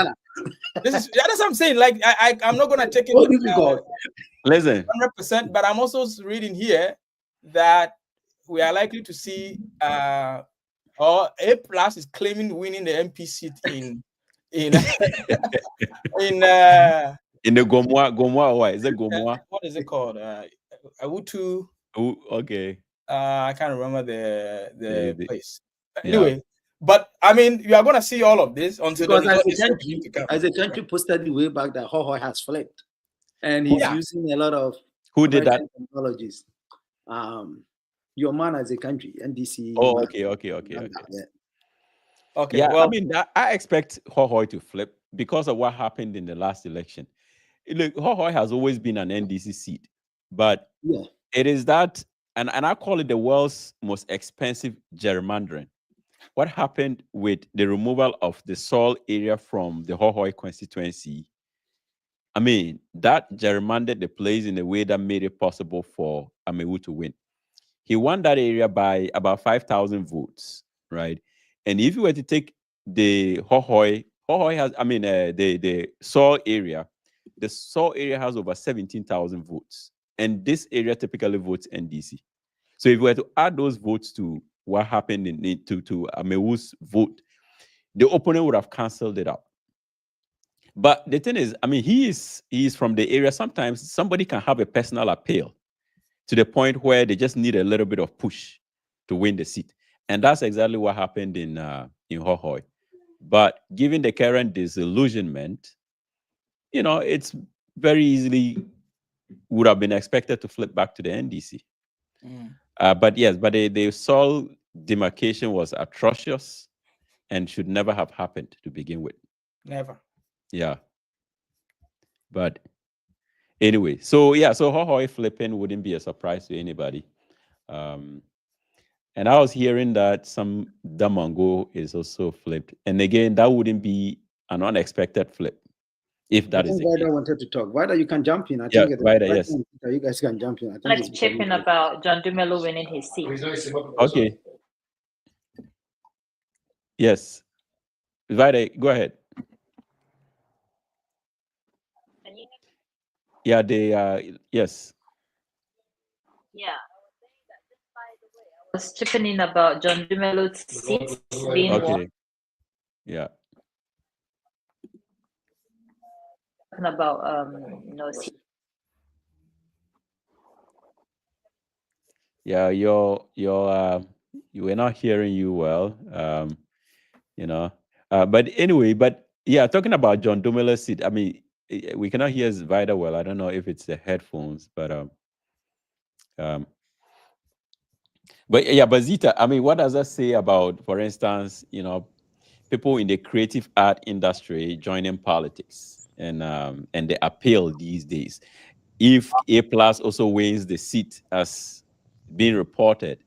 that's what I'm saying. Like, I'm not gonna take it. Listen, 100%, but I'm also reading here that we are likely to see, or A+ is claiming winning the MP seat in the Gomoa, why is it Gomoa? What is it called? Awutu. Oh, okay. I can't remember the place. Anyway, But I mean, you are going to see all of this until the Because result is to come. as a country posted the way back that Hohoi has flipped, and he's using a lot of Who did that? technologies. Your man as a country, NDC. Oh, man, okay. Yeah. Okay. Yeah, well, I mean, I expect Hohoi to flip because of what happened in the last election. Look, Hohoi has always been an NDC seat, but yeah, it is that, and I call it the world's most expensive gerrymandering. What happened with the removal of the Seoul area from the Hohoi constituency? I mean, that gerrymandered the place in a way that made it possible for Amewu to win. He won that area by about 5,000 votes, right? And if you were to take the Hohoi has, I mean, the Seoul area, the Seoul area has over 17,000 votes. And this area typically votes NDC. So if we were to add those votes to what happened to Amewu's vote, the opponent would have canceled it out. But the thing is, I mean, he is from the area. Sometimes somebody can have a personal appeal to the point where they just need a little bit of push to win the seat. And that's exactly what happened in Hohoi. But given the current disillusionment, it's very easily would have been expected to flip back to the NDC. But yes, but the Seoul demarcation was atrocious and should never have happened to begin with. Never. Yeah. But anyway, so Hohoi flipping wouldn't be a surprise to anybody. And I was hearing that some Damongo is also flipped. And again, that wouldn't be an unexpected flip if that is the case. Vida wanted to talk. Vida, you can jump in. I Yeah, think Vida, yes. You guys can jump in. I think Let's chip in about John Dumelo winning his seat. Okay. Yes. Vida, go ahead. Yeah, yes. Yeah. I was chipping in about John Dumelo's seat being won. Yeah. Talking about Yeah, you were not hearing you well. But anyway, talking about John Dumelo's seat, I mean, we cannot hear Vida well. I don't know if it's the headphones, but Zita, I mean, what does that say about, for instance, people in the creative art industry joining politics and the appeal these days? If A+ also wins the seat as being reported,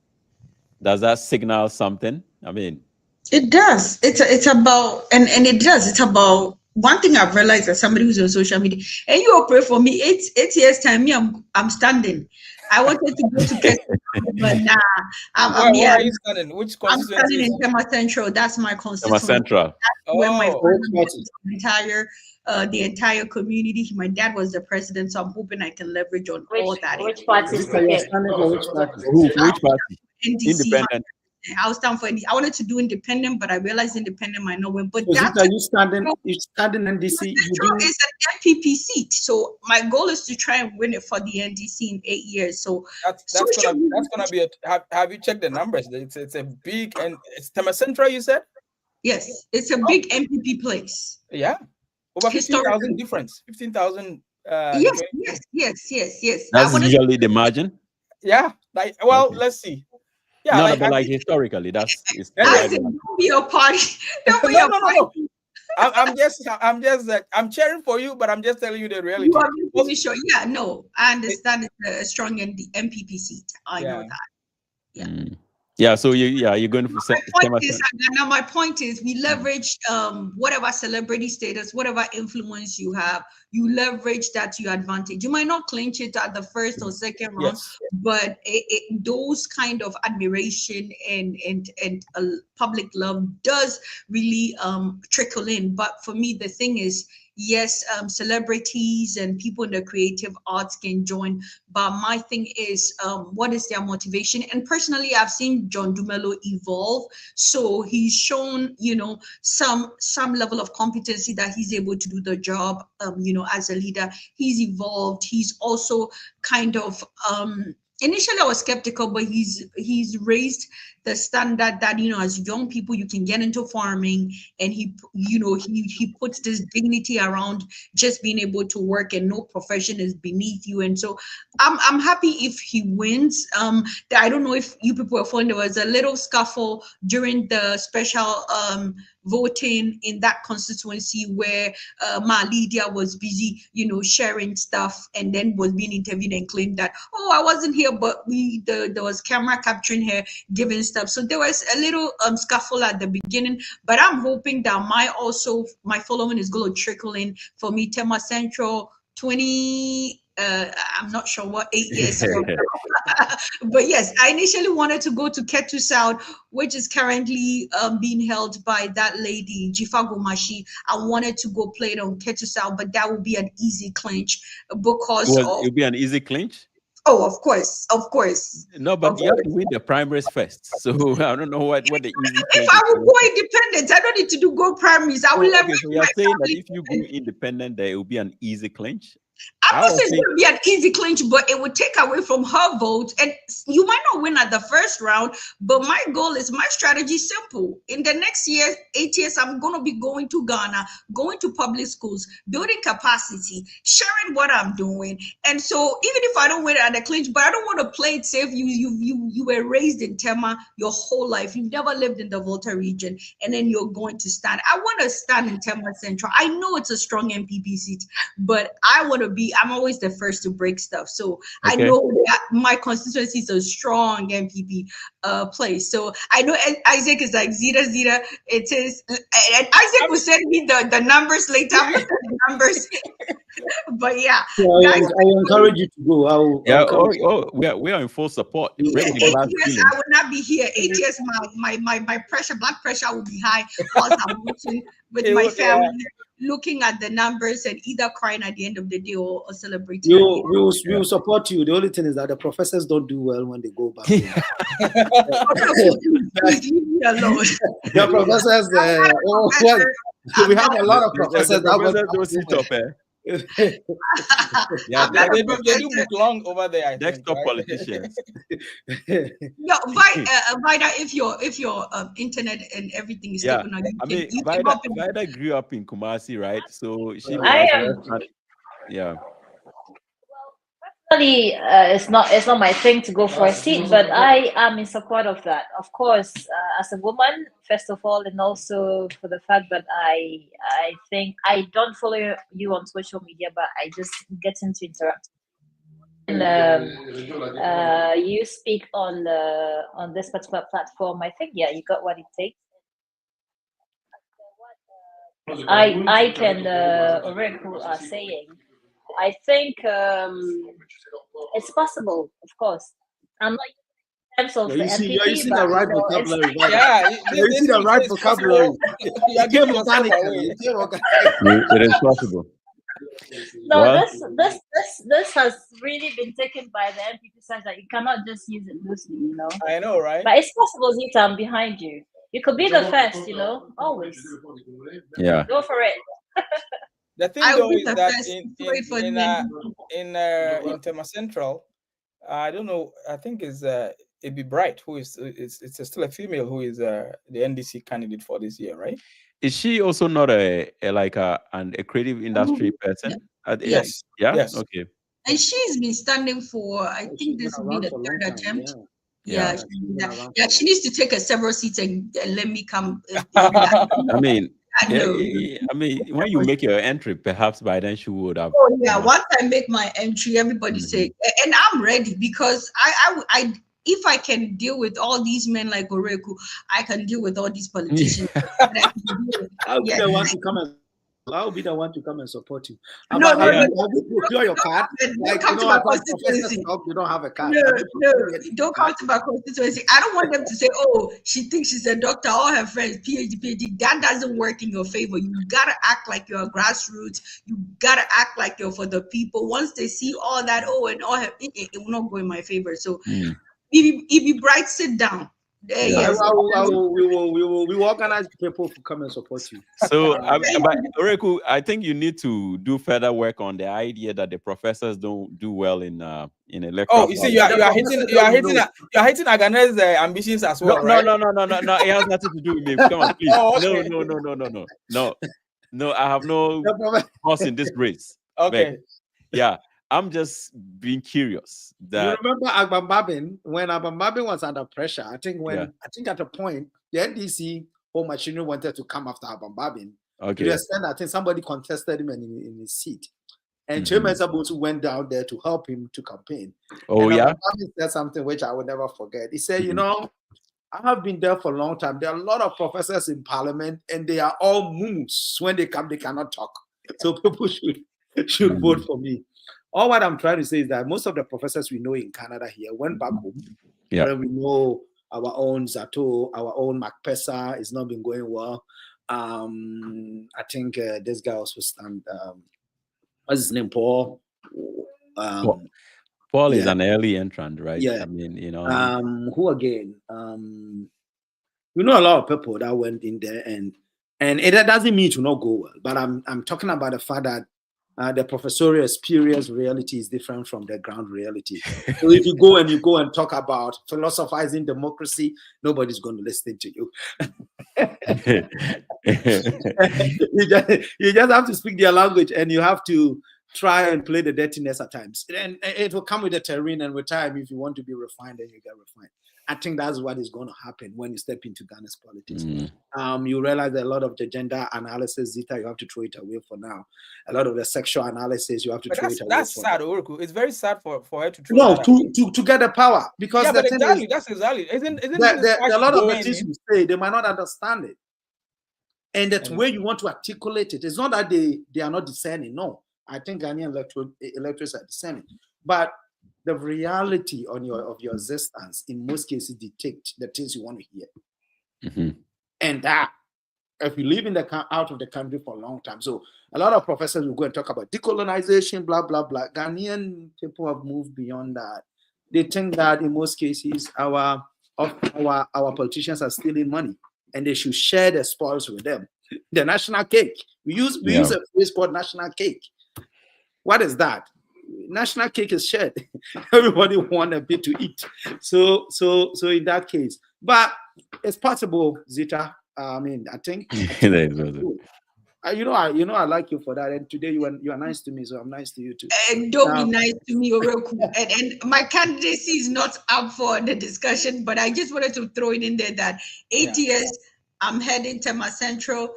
does that signal something? I mean, it does. It's about and it does. It's about one thing I've realized as somebody who's on social media, and you all pray for me. 8 years time, me, I'm standing. I wanted to go to Keston, but nah. Where are you standing? Which constituency? I'm standing in Tema Central. That's my constituency. Tema Central. That's where my the entire community. My dad was the president, so I'm hoping I can leverage on all that. Which party? Which party? NDC. Independent. I was stand for. I wanted to do independent, but I realized independent might not win. But so that's you standing NDC. It's an MPP seat, so my goal is to try and win it for the NDC in 8 years. So that's gonna be a. Have you checked the numbers? It's a big, and it's Tema Central. You said. Yes, it's a big MPP place. Yeah, over 15,000 difference. 15,000. Yes. That's usually the margin. Yeah, let's see. Yeah, but historically, that's don't be your party. Don't be your party. I'm cheering for you, but I'm just telling you the reality. You are really sure. Yeah, no, I understand it's a strong MPP seat. I know that. Yeah. Yeah, so you're going to say. My point is, we leverage whatever celebrity status, whatever influence you have, you leverage that to your advantage. You might not clinch it at the first or second round, but those kind of admiration and public love does really trickle in. But for me, the thing is, yes, celebrities and people in the creative arts can join, but my thing is, what is their motivation? And personally, I've seen John Dumelo evolve, so he's shown, some level of competency that he's able to do the job, as a leader. He's evolved. He's also kind of Initially I was skeptical, but he's raised the standard that, you know, as young people you can get into farming, and he puts this dignity around just being able to work, and no profession is beneath you. And so I'm happy if he wins. I don't know if you people are following, there was a little scuffle during the special voting in that constituency where Ma Lydia was busy, you know, sharing stuff, and then was being interviewed and claimed that, oh, I wasn't here, but there was camera capturing her giving stuff. So there was a little scuffle at the beginning, but I'm hoping that my following is going to trickle in for me. Tema Central 20. I'm not sure what 8 years from now. But yes, I initially wanted to go to Ketu South, which is currently being held by that lady, Jifa Gomashi. I wanted to go play it on Ketu South, but that would be an easy clinch because it would be an easy clinch. Oh, of course. No, but you have to win the primaries first. So I don't know what the easy. If I would go independent, I don't need to go primaries. I will okay, so you're saying that if you go independent, there will be an easy clinch. I'm not saying it's going to be an easy clinch, but it would take away from her vote. And you might not win at the first round, but my strategy is simple. In the next 8 years, I'm going to be going to Ghana, going to public schools, building capacity, sharing what I'm doing. And so even if I don't win at the clinch, but I don't want to play it safe. You were raised in Tema your whole life. You've never lived in the Volta region, and then you're going to stand. I want to stand in Tema Central. I know it's a strong MPP seat, but I'm always the first to break stuff. So okay. I know that my constituency is a strong MPP place. So I know Isaac is like Zeta. It is, and Isaac will send me the numbers later. The numbers. But yeah. I encourage you to go. We are in full support. 8 years, I will not be here. 8 years, my blood pressure will be high whilst I'm watching with my family. Looking at the numbers and either crying at the end of the day or celebrating. We will support you. The only thing is that the professors don't do well when they go back. Please leave me alone. The professors, we have a lot of professors that don't sit up. Yeah, they do book long over there. Desktop politicians. Yeah, Vida, if your internet and everything is taken on, Vida grew up in Kumasi, right? So she Personally, it's not my thing to go for a seat, but I am in support of that. Of course, as a woman, first of all, and also for the fact that I think I don't follow you on social media, but I just get into interact. And you speak on this particular platform. I think you got what it takes. I can Oreku are saying. I think it's possible, of course. I'm not in terms of you see the right vocabulary. You see the right vocabulary. It is possible. No, this has really been taken by the MPP side that you cannot just use it loosely, you know. I know, right? But it's possible, Zita, I'm behind you. You could be the first, you know, always. Yeah. Go for it. The thing though is that in Tema Central, I don't know. I think is Ibi Bright, who is it's still a female who is the NDC candidate for this year, right? Is she also not a creative industry person? Yes. Yeah. Yes. Okay. And she's been standing for, I think this will be the third attempt. Yeah. She needs to take several seats and let me come. I mean, when you make your entry, perhaps by then she would have. Oh yeah, once I make my entry, everybody say, and I'm ready because I if I can deal with all these men like Oreku, I can deal with all these politicians. I'll be the one to come and. I'll be the one to come and support you. No. Procure your card. Like, come to my constituency. You don't have a card. No, don't come to my constituency. I don't want them to say, "Oh, she thinks she's a doctor." All her friends, PhD. That doesn't work in your favor. You gotta act like you're a grassroots. You gotta act like you're for the people. Once they see all that, and all her, it will not go in my favor. So, if you bright, sit down. Yes. We will organize people to come and support you. So, but Oreku, I think you need to do further work on the idea that the professors don't do well in electoral. Oh, you see, you are hitting Agane's ambitions as well, no, right? No. It has nothing to do with me. Come on, please. Oh, okay. No. I have no horse in this race. Okay. But, yeah, I'm just being curious. That You remember Agbambabin, when Agbambabin was under pressure? I think at a point the NDC whole machinery wanted to come after Agbambabin. Okay. To the extent I think somebody contested him in his seat. And Chemesa Buntu went down there to help him to campaign. Oh, and yeah. Agbambabin said something which I will never forget. He said, you know, I have been there for a long time. There are a lot of professors in parliament, and they are all moose. When they come, they cannot talk. So people should vote for me. All what I'm trying to say is that most of the professors we know in Canada here went back home. Yeah. Where we know our own Zato, our own MacPessa is not been going well. I think this guy also stand. What's his name? Paul. Paul is an early entrant, right? Yeah. I mean, you know. Who again? We know a lot of people that went in there, and it doesn't mean to not go well. But I'm talking about the fact that the professorial experience reality is different from the ground reality. So if you go and talk about philosophizing democracy, nobody's going to listen to you. You just have to speak their language, and you have to try and play the dirtiness at times. And it will come with the terrain, and with time, if you want to be refined, then you get refined. I think that's what is going to happen when you step into Ghana's politics. You realize that a lot of the gender analysis, Zita, you have to throw it away for now. A lot of the sexual analysis, you have to throw it away. That's sad, Oruku. It's very sad for her to throw to get the power. Because yeah, the but thing exactly, is, that's exactly. Isn't a lot of the things you say, they might not understand it. And the way you want to articulate it, it's not that they are not discerning. No, I think Ghanaian electors are discerning. But the reality of your existence in most cases dictate the things you want to hear. And that if you live out of the country for a long time, so a lot of professors will go and talk about decolonization, blah blah blah. Ghanaian people have moved beyond that. They think that in most cases our politicians are stealing money, and they should share the spoils with them. The national cake. We use a phrase called national cake. What is that? National cake is shared. Everybody want a bit to eat. So in that case, but it's possible, Zita. I mean, I think. You know, I like you for that. And today you are nice to me, so I'm nice to you too. And don't be nice to me, Oroku. And my candidacy is not up for the discussion, but I just wanted to throw it in there that 8 years, I'm heading to my central.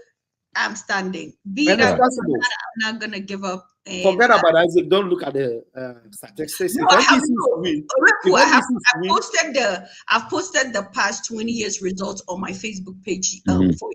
I'm standing. I'm not gonna give up. Forget about Isaac. Don't look at the statistics. No, I've posted the past 20 years results on my Facebook page for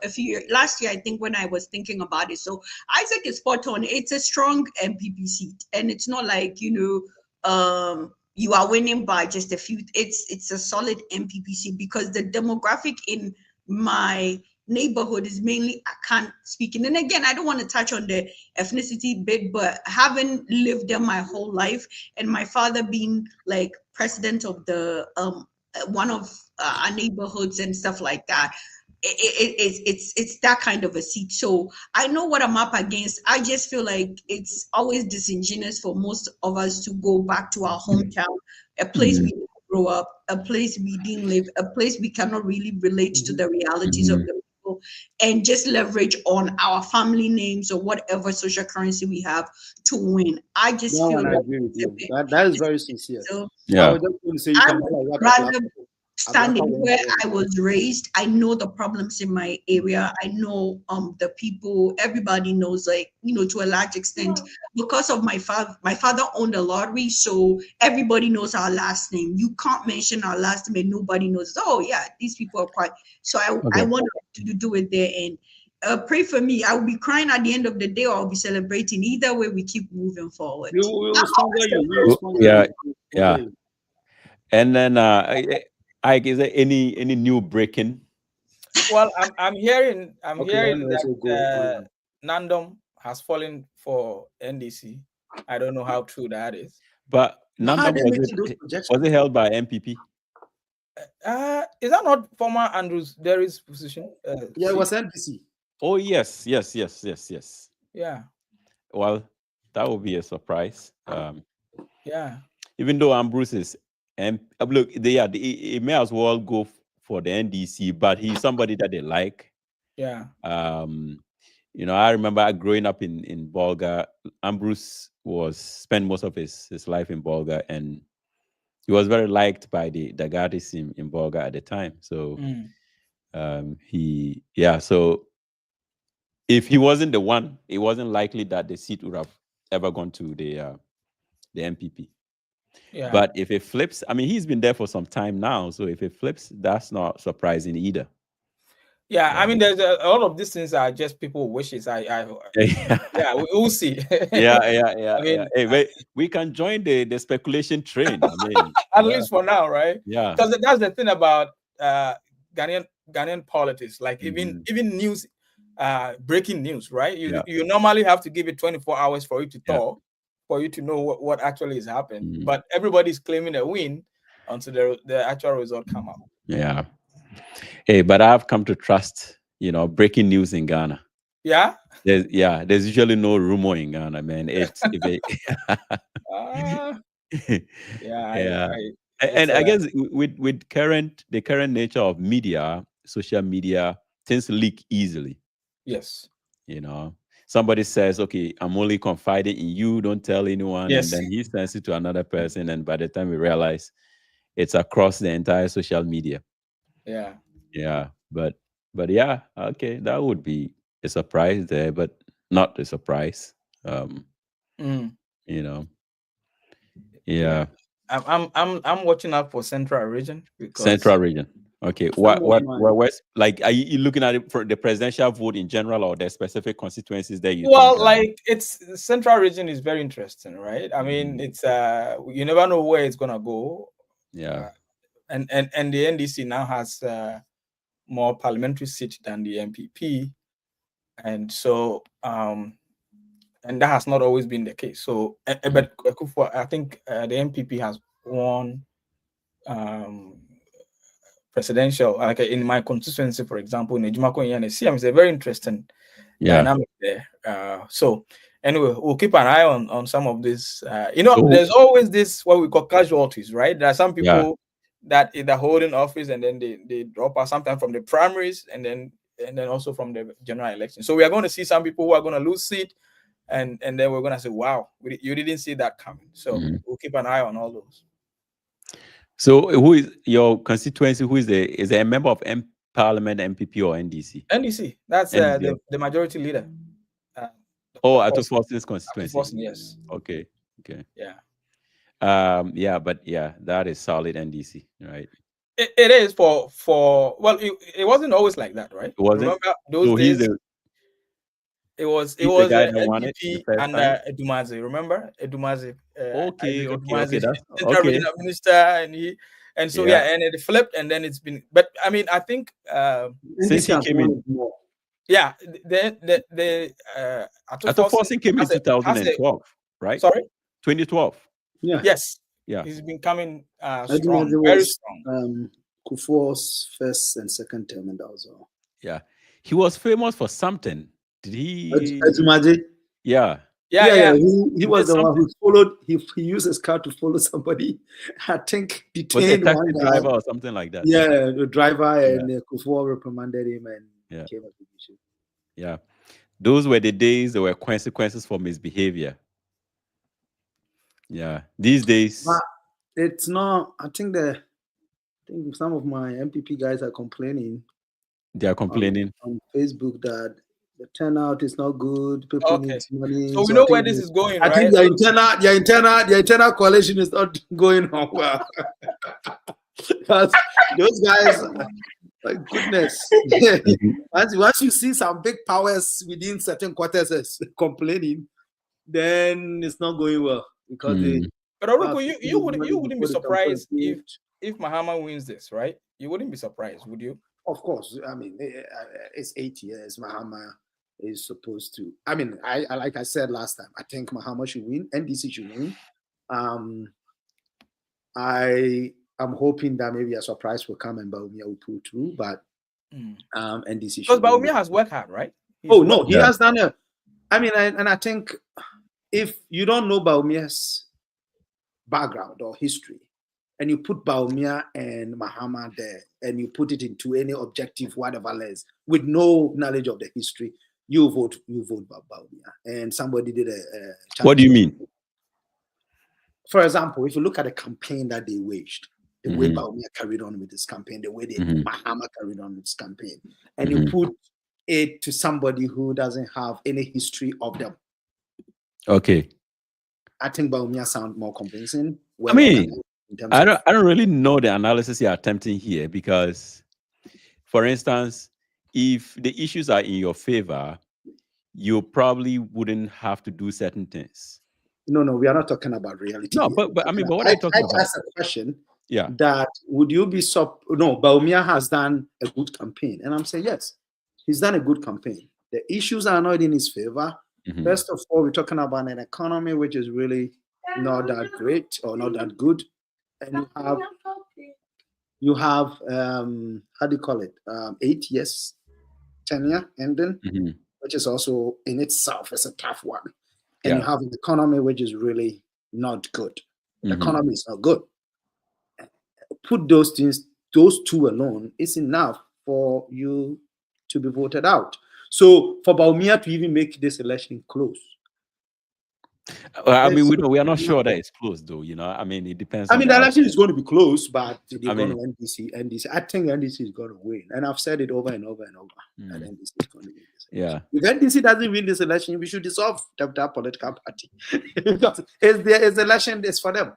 a few years. Last year, I think, when I was thinking about it. So Isaac is spot on. It's a strong MPP seat, and it's not like you are winning by just a few. It's a solid MPP seat because the demographic in my neighborhood is mainly Akan speaking. And again, I don't want to touch on the ethnicity bit, but having lived there my whole life, and my father being like president of the one of our neighborhoods and stuff like that, it's that kind of a seat. So I know what I'm up against. I just feel like it's always disingenuous for most of us to go back to our hometown, a place we didn't grow up, a place we didn't live, a place we cannot really relate to the realities of the people, and just leverage on our family names or whatever social currency we have to win. I just feel I agree with you. That is very sincere. So, yeah. I would rather standing where I was raised. I know the problems in my area. I know the people. Everybody knows, like, to a large extent, because of my father. My father owned a lottery, so everybody knows our last name. You can't mention our last name and nobody knows. Oh yeah, these people are quite. So I wanted to do it there, and pray for me. I will be crying at the end of the day, or I'll be celebrating. Either way, we keep moving forward. Yeah. And then is there any new breaking? Well, I'm hearing that Nandom has fallen for NDC. I don't know how true that is. But Nandom was it held by MPP? Is that not former Andrews Derry's position? Yeah, it was NDC. Oh yes. Yeah. Well, that would be a surprise. Yeah. Even though Ambrose is, and look, he may as well go for the NDC, but he's somebody that they like. Yeah. You know, I remember growing up in Bolga. Ambrose spent most of his life in Bolga, and he was very liked by the Dagatis in Bolga at the time. So so if he wasn't the one, it wasn't likely that the seat would have ever gone to the MPP. Yeah. But if it flips, I mean, he's been there for some time now. So if it flips, that's not surprising either. Yeah, I mean, there's a lot of these things are just people wishes. Yeah, we'll see. Yeah. I mean, Hey, we can join the speculation train. I mean, at least for now, right? Yeah. Because that's the thing about Ghanaian politics. Like even news, breaking news, right? You normally have to give it 24 hours for it to talk, for you to know what actually is happening. But everybody's claiming a win until the actual result come out. Yeah. Hey, but I've come to trust, breaking news in Ghana. Yeah. There's usually no rumor in Ghana, man. It's I guess with the current nature of media, social media, things leak easily. Yes. Somebody says, "Okay, I'm only confiding in you. Don't tell anyone." Yes. And then he sends it to another person, and by the time we realize, it's across the entire social media. Yeah. Yeah, but yeah, okay, that would be a surprise there, but not a surprise. Yeah. I'm watching out for Central Region because Central Region. Okay, what where's, like, are you looking at it for the presidential vote in general, or the specific constituencies that you? Well, like it's Central Region is very interesting, right? I mean, it's you never know where it's gonna go. Yeah. And the NDC now has more parliamentary seats than the MPP, and so and that has not always been the case. So, but I think the MPP has won presidential, like in my constituency, for example, in Ejumako and Siam, it's a very interesting dynamic there. So anyway, we'll keep an eye on some of this. There's always this what we call casualties, right? There are some people that either hold in office and then they drop out, sometimes from the primaries and then also from the general election. So we are going to see some people who are going to lose seat, and then we're going to say, wow, you didn't see that coming. So we'll keep an eye on all those. So who is your constituency? Who is a member of Parliament, MPP, or NDC? NDC. That's the majority leader. Ato Forsen's constituency. Forsen, yes. Okay. Yeah. But that is solid NDC, right? It is for well, it wasn't always like that, right? It wasn't. Remember those days? It was the guy that NPP won it and Edumaze. Remember Edumaze? Okay. Central Regional Minister, and it flipped, and then it's been. But I mean, I think since he came in, Ato Forsen came in 2012, right? Sorry, 2012. Yeah. Yes. Yeah. He's been coming strong, very strong. Kufuor's first and second term, and that was all. Yeah, he was famous for something. Did he? Yeah. He was the one who followed. He used his car to follow somebody. I think detained one guy, driver or something like that. Yeah, the driver, and Kufuor reprimanded him and came up with the issue. Yeah, those were the days there were consequences for misbehavior. Yeah, these days it's not. I think some of my MPP guys are complaining. They are complaining on Facebook that the turnout is not good. People need money. So we know where this is going. I think the internal coalition is not going on well. Because those guys, my goodness, once you see some big powers within certain quarters complaining, then it's not going well because they. But Oruko, you wouldn't be surprised if Mahama wins this, right? You wouldn't be surprised, would you? Of course. I mean, it's 8 years. Mahama is supposed to. I mean, I like I said last time, I think Mahama should win. NDC should win. I I'm hoping that maybe a surprise will come and Bawumia will pull through, but NDC. Because Bawumia has worked hard, right? He has done I think if you don't know Bawumia's background or history, and you put Bawumia and Mahama there, and you put it into any objective, whatever lens, with no knowledge of the history, you vote Bawumia. And somebody did a What do you mean? For example, if you look at the campaign that they waged, the way Bawumia carried on with this campaign, the way Mahama carried on with this campaign, and you put it to somebody who doesn't have any history of them. Okay. I think Bawumia sound more convincing. I don't really know the analysis you're attempting here, because, for instance, if the issues are in your favor, you probably wouldn't have to do certain things. No, we are not talking about reality. No, but what are you talking about? I asked a question. Yeah. That would you be Bawumia has done a good campaign, and I'm saying yes, he's done a good campaign. The issues are not in his favor. First of all, we're talking about an economy which is really not that great or not that good. And you have how do you call it? 8 years tenure ending, which is also in itself is a tough one. And you have an economy which is really not good. The economy is not good. Put those things, those two alone, is enough for you to be voted out. So for Bawumia to even make this election close. Well, we are not sure that it's close, though. It depends. The election is going to be close, but they're going to NDC. I think NDC is going to win, and I've said it over and over and over that NDC is going to win this election. If NDC doesn't win this election, we should dissolve that political party because it's the election is for them.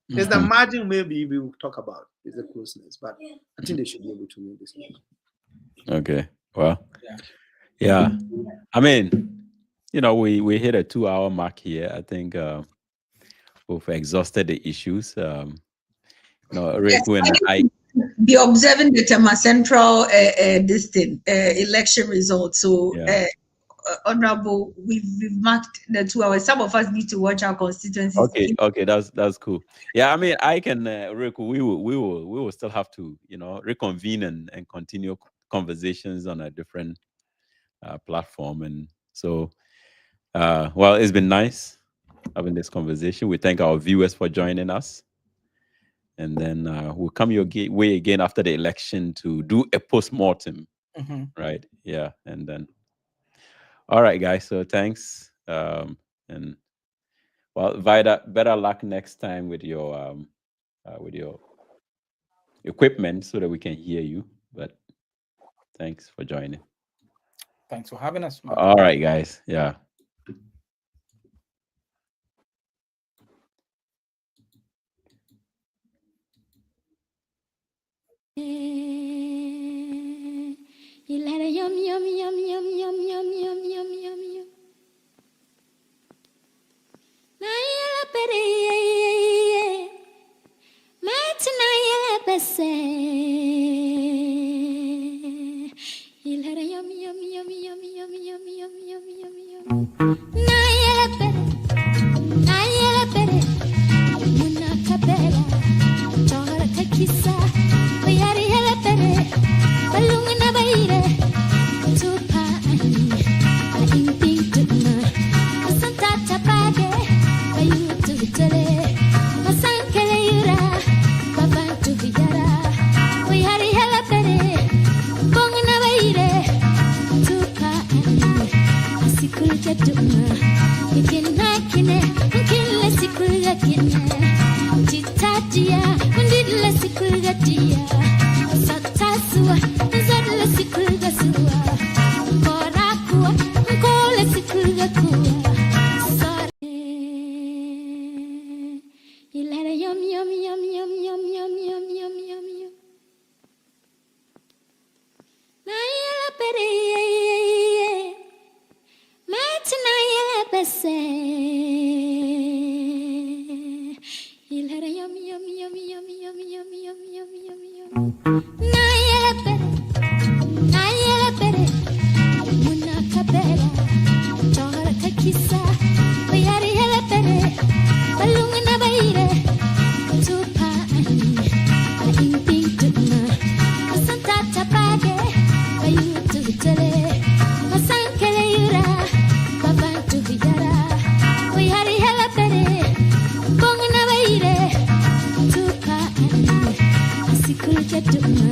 It's the margin maybe we will talk about is the closeness, but I think they should be able to win this election. Okay. Well. Yeah. We hit a 2-hour mark here. I think we've exhausted the issues. Riku and I be observing the Tema Central election results. So, Honorable, we've marked the 2 hours. Some of us need to watch our constituencies. Okay, that's cool. Yeah, I can, Riku. We will still have to, reconvene and continue conversations on a different platform, and so. Well, it's been nice having this conversation. We thank our viewers for joining us. And then we'll come your way again after the election to do a post-mortem. Right? Yeah. And then, all right, guys. So thanks. And well, Vida, better luck next time with your equipment so that we can hear you. But thanks for joining. Thanks for having us. All right, guys. Yeah. You let a yum yum yum yum yum yum yum yum yum yum. Nayela pere, matinayela bese. You let a yum yum yum yum yum yum yum yum yum yum. Nayela pere, muna kapela, chora kakisa. Bayari hela pere, balungana baire, tupa ani, imping tuna, masanta tapage, bayu tuvitele, masankele yura, babantu vijara. Bayari hela pere, bongana baire, tupa ani, asikulja tuna, ikina kine, kile sikulja kine, titatia, undidle sikulja tia. Satasua, zadla sikulga sua, korakua, kole sikulga kua. Sorry, you let a yum yum yum yum yum yum yum yum yum yum. Nayela pere, matinayela bese. You let a yum yum yum yum yum yum yum yum yum yum. Nayela pere, muna kapela, chora kakisa. Bayari hela pere, balungana baire, tupa ani, Let do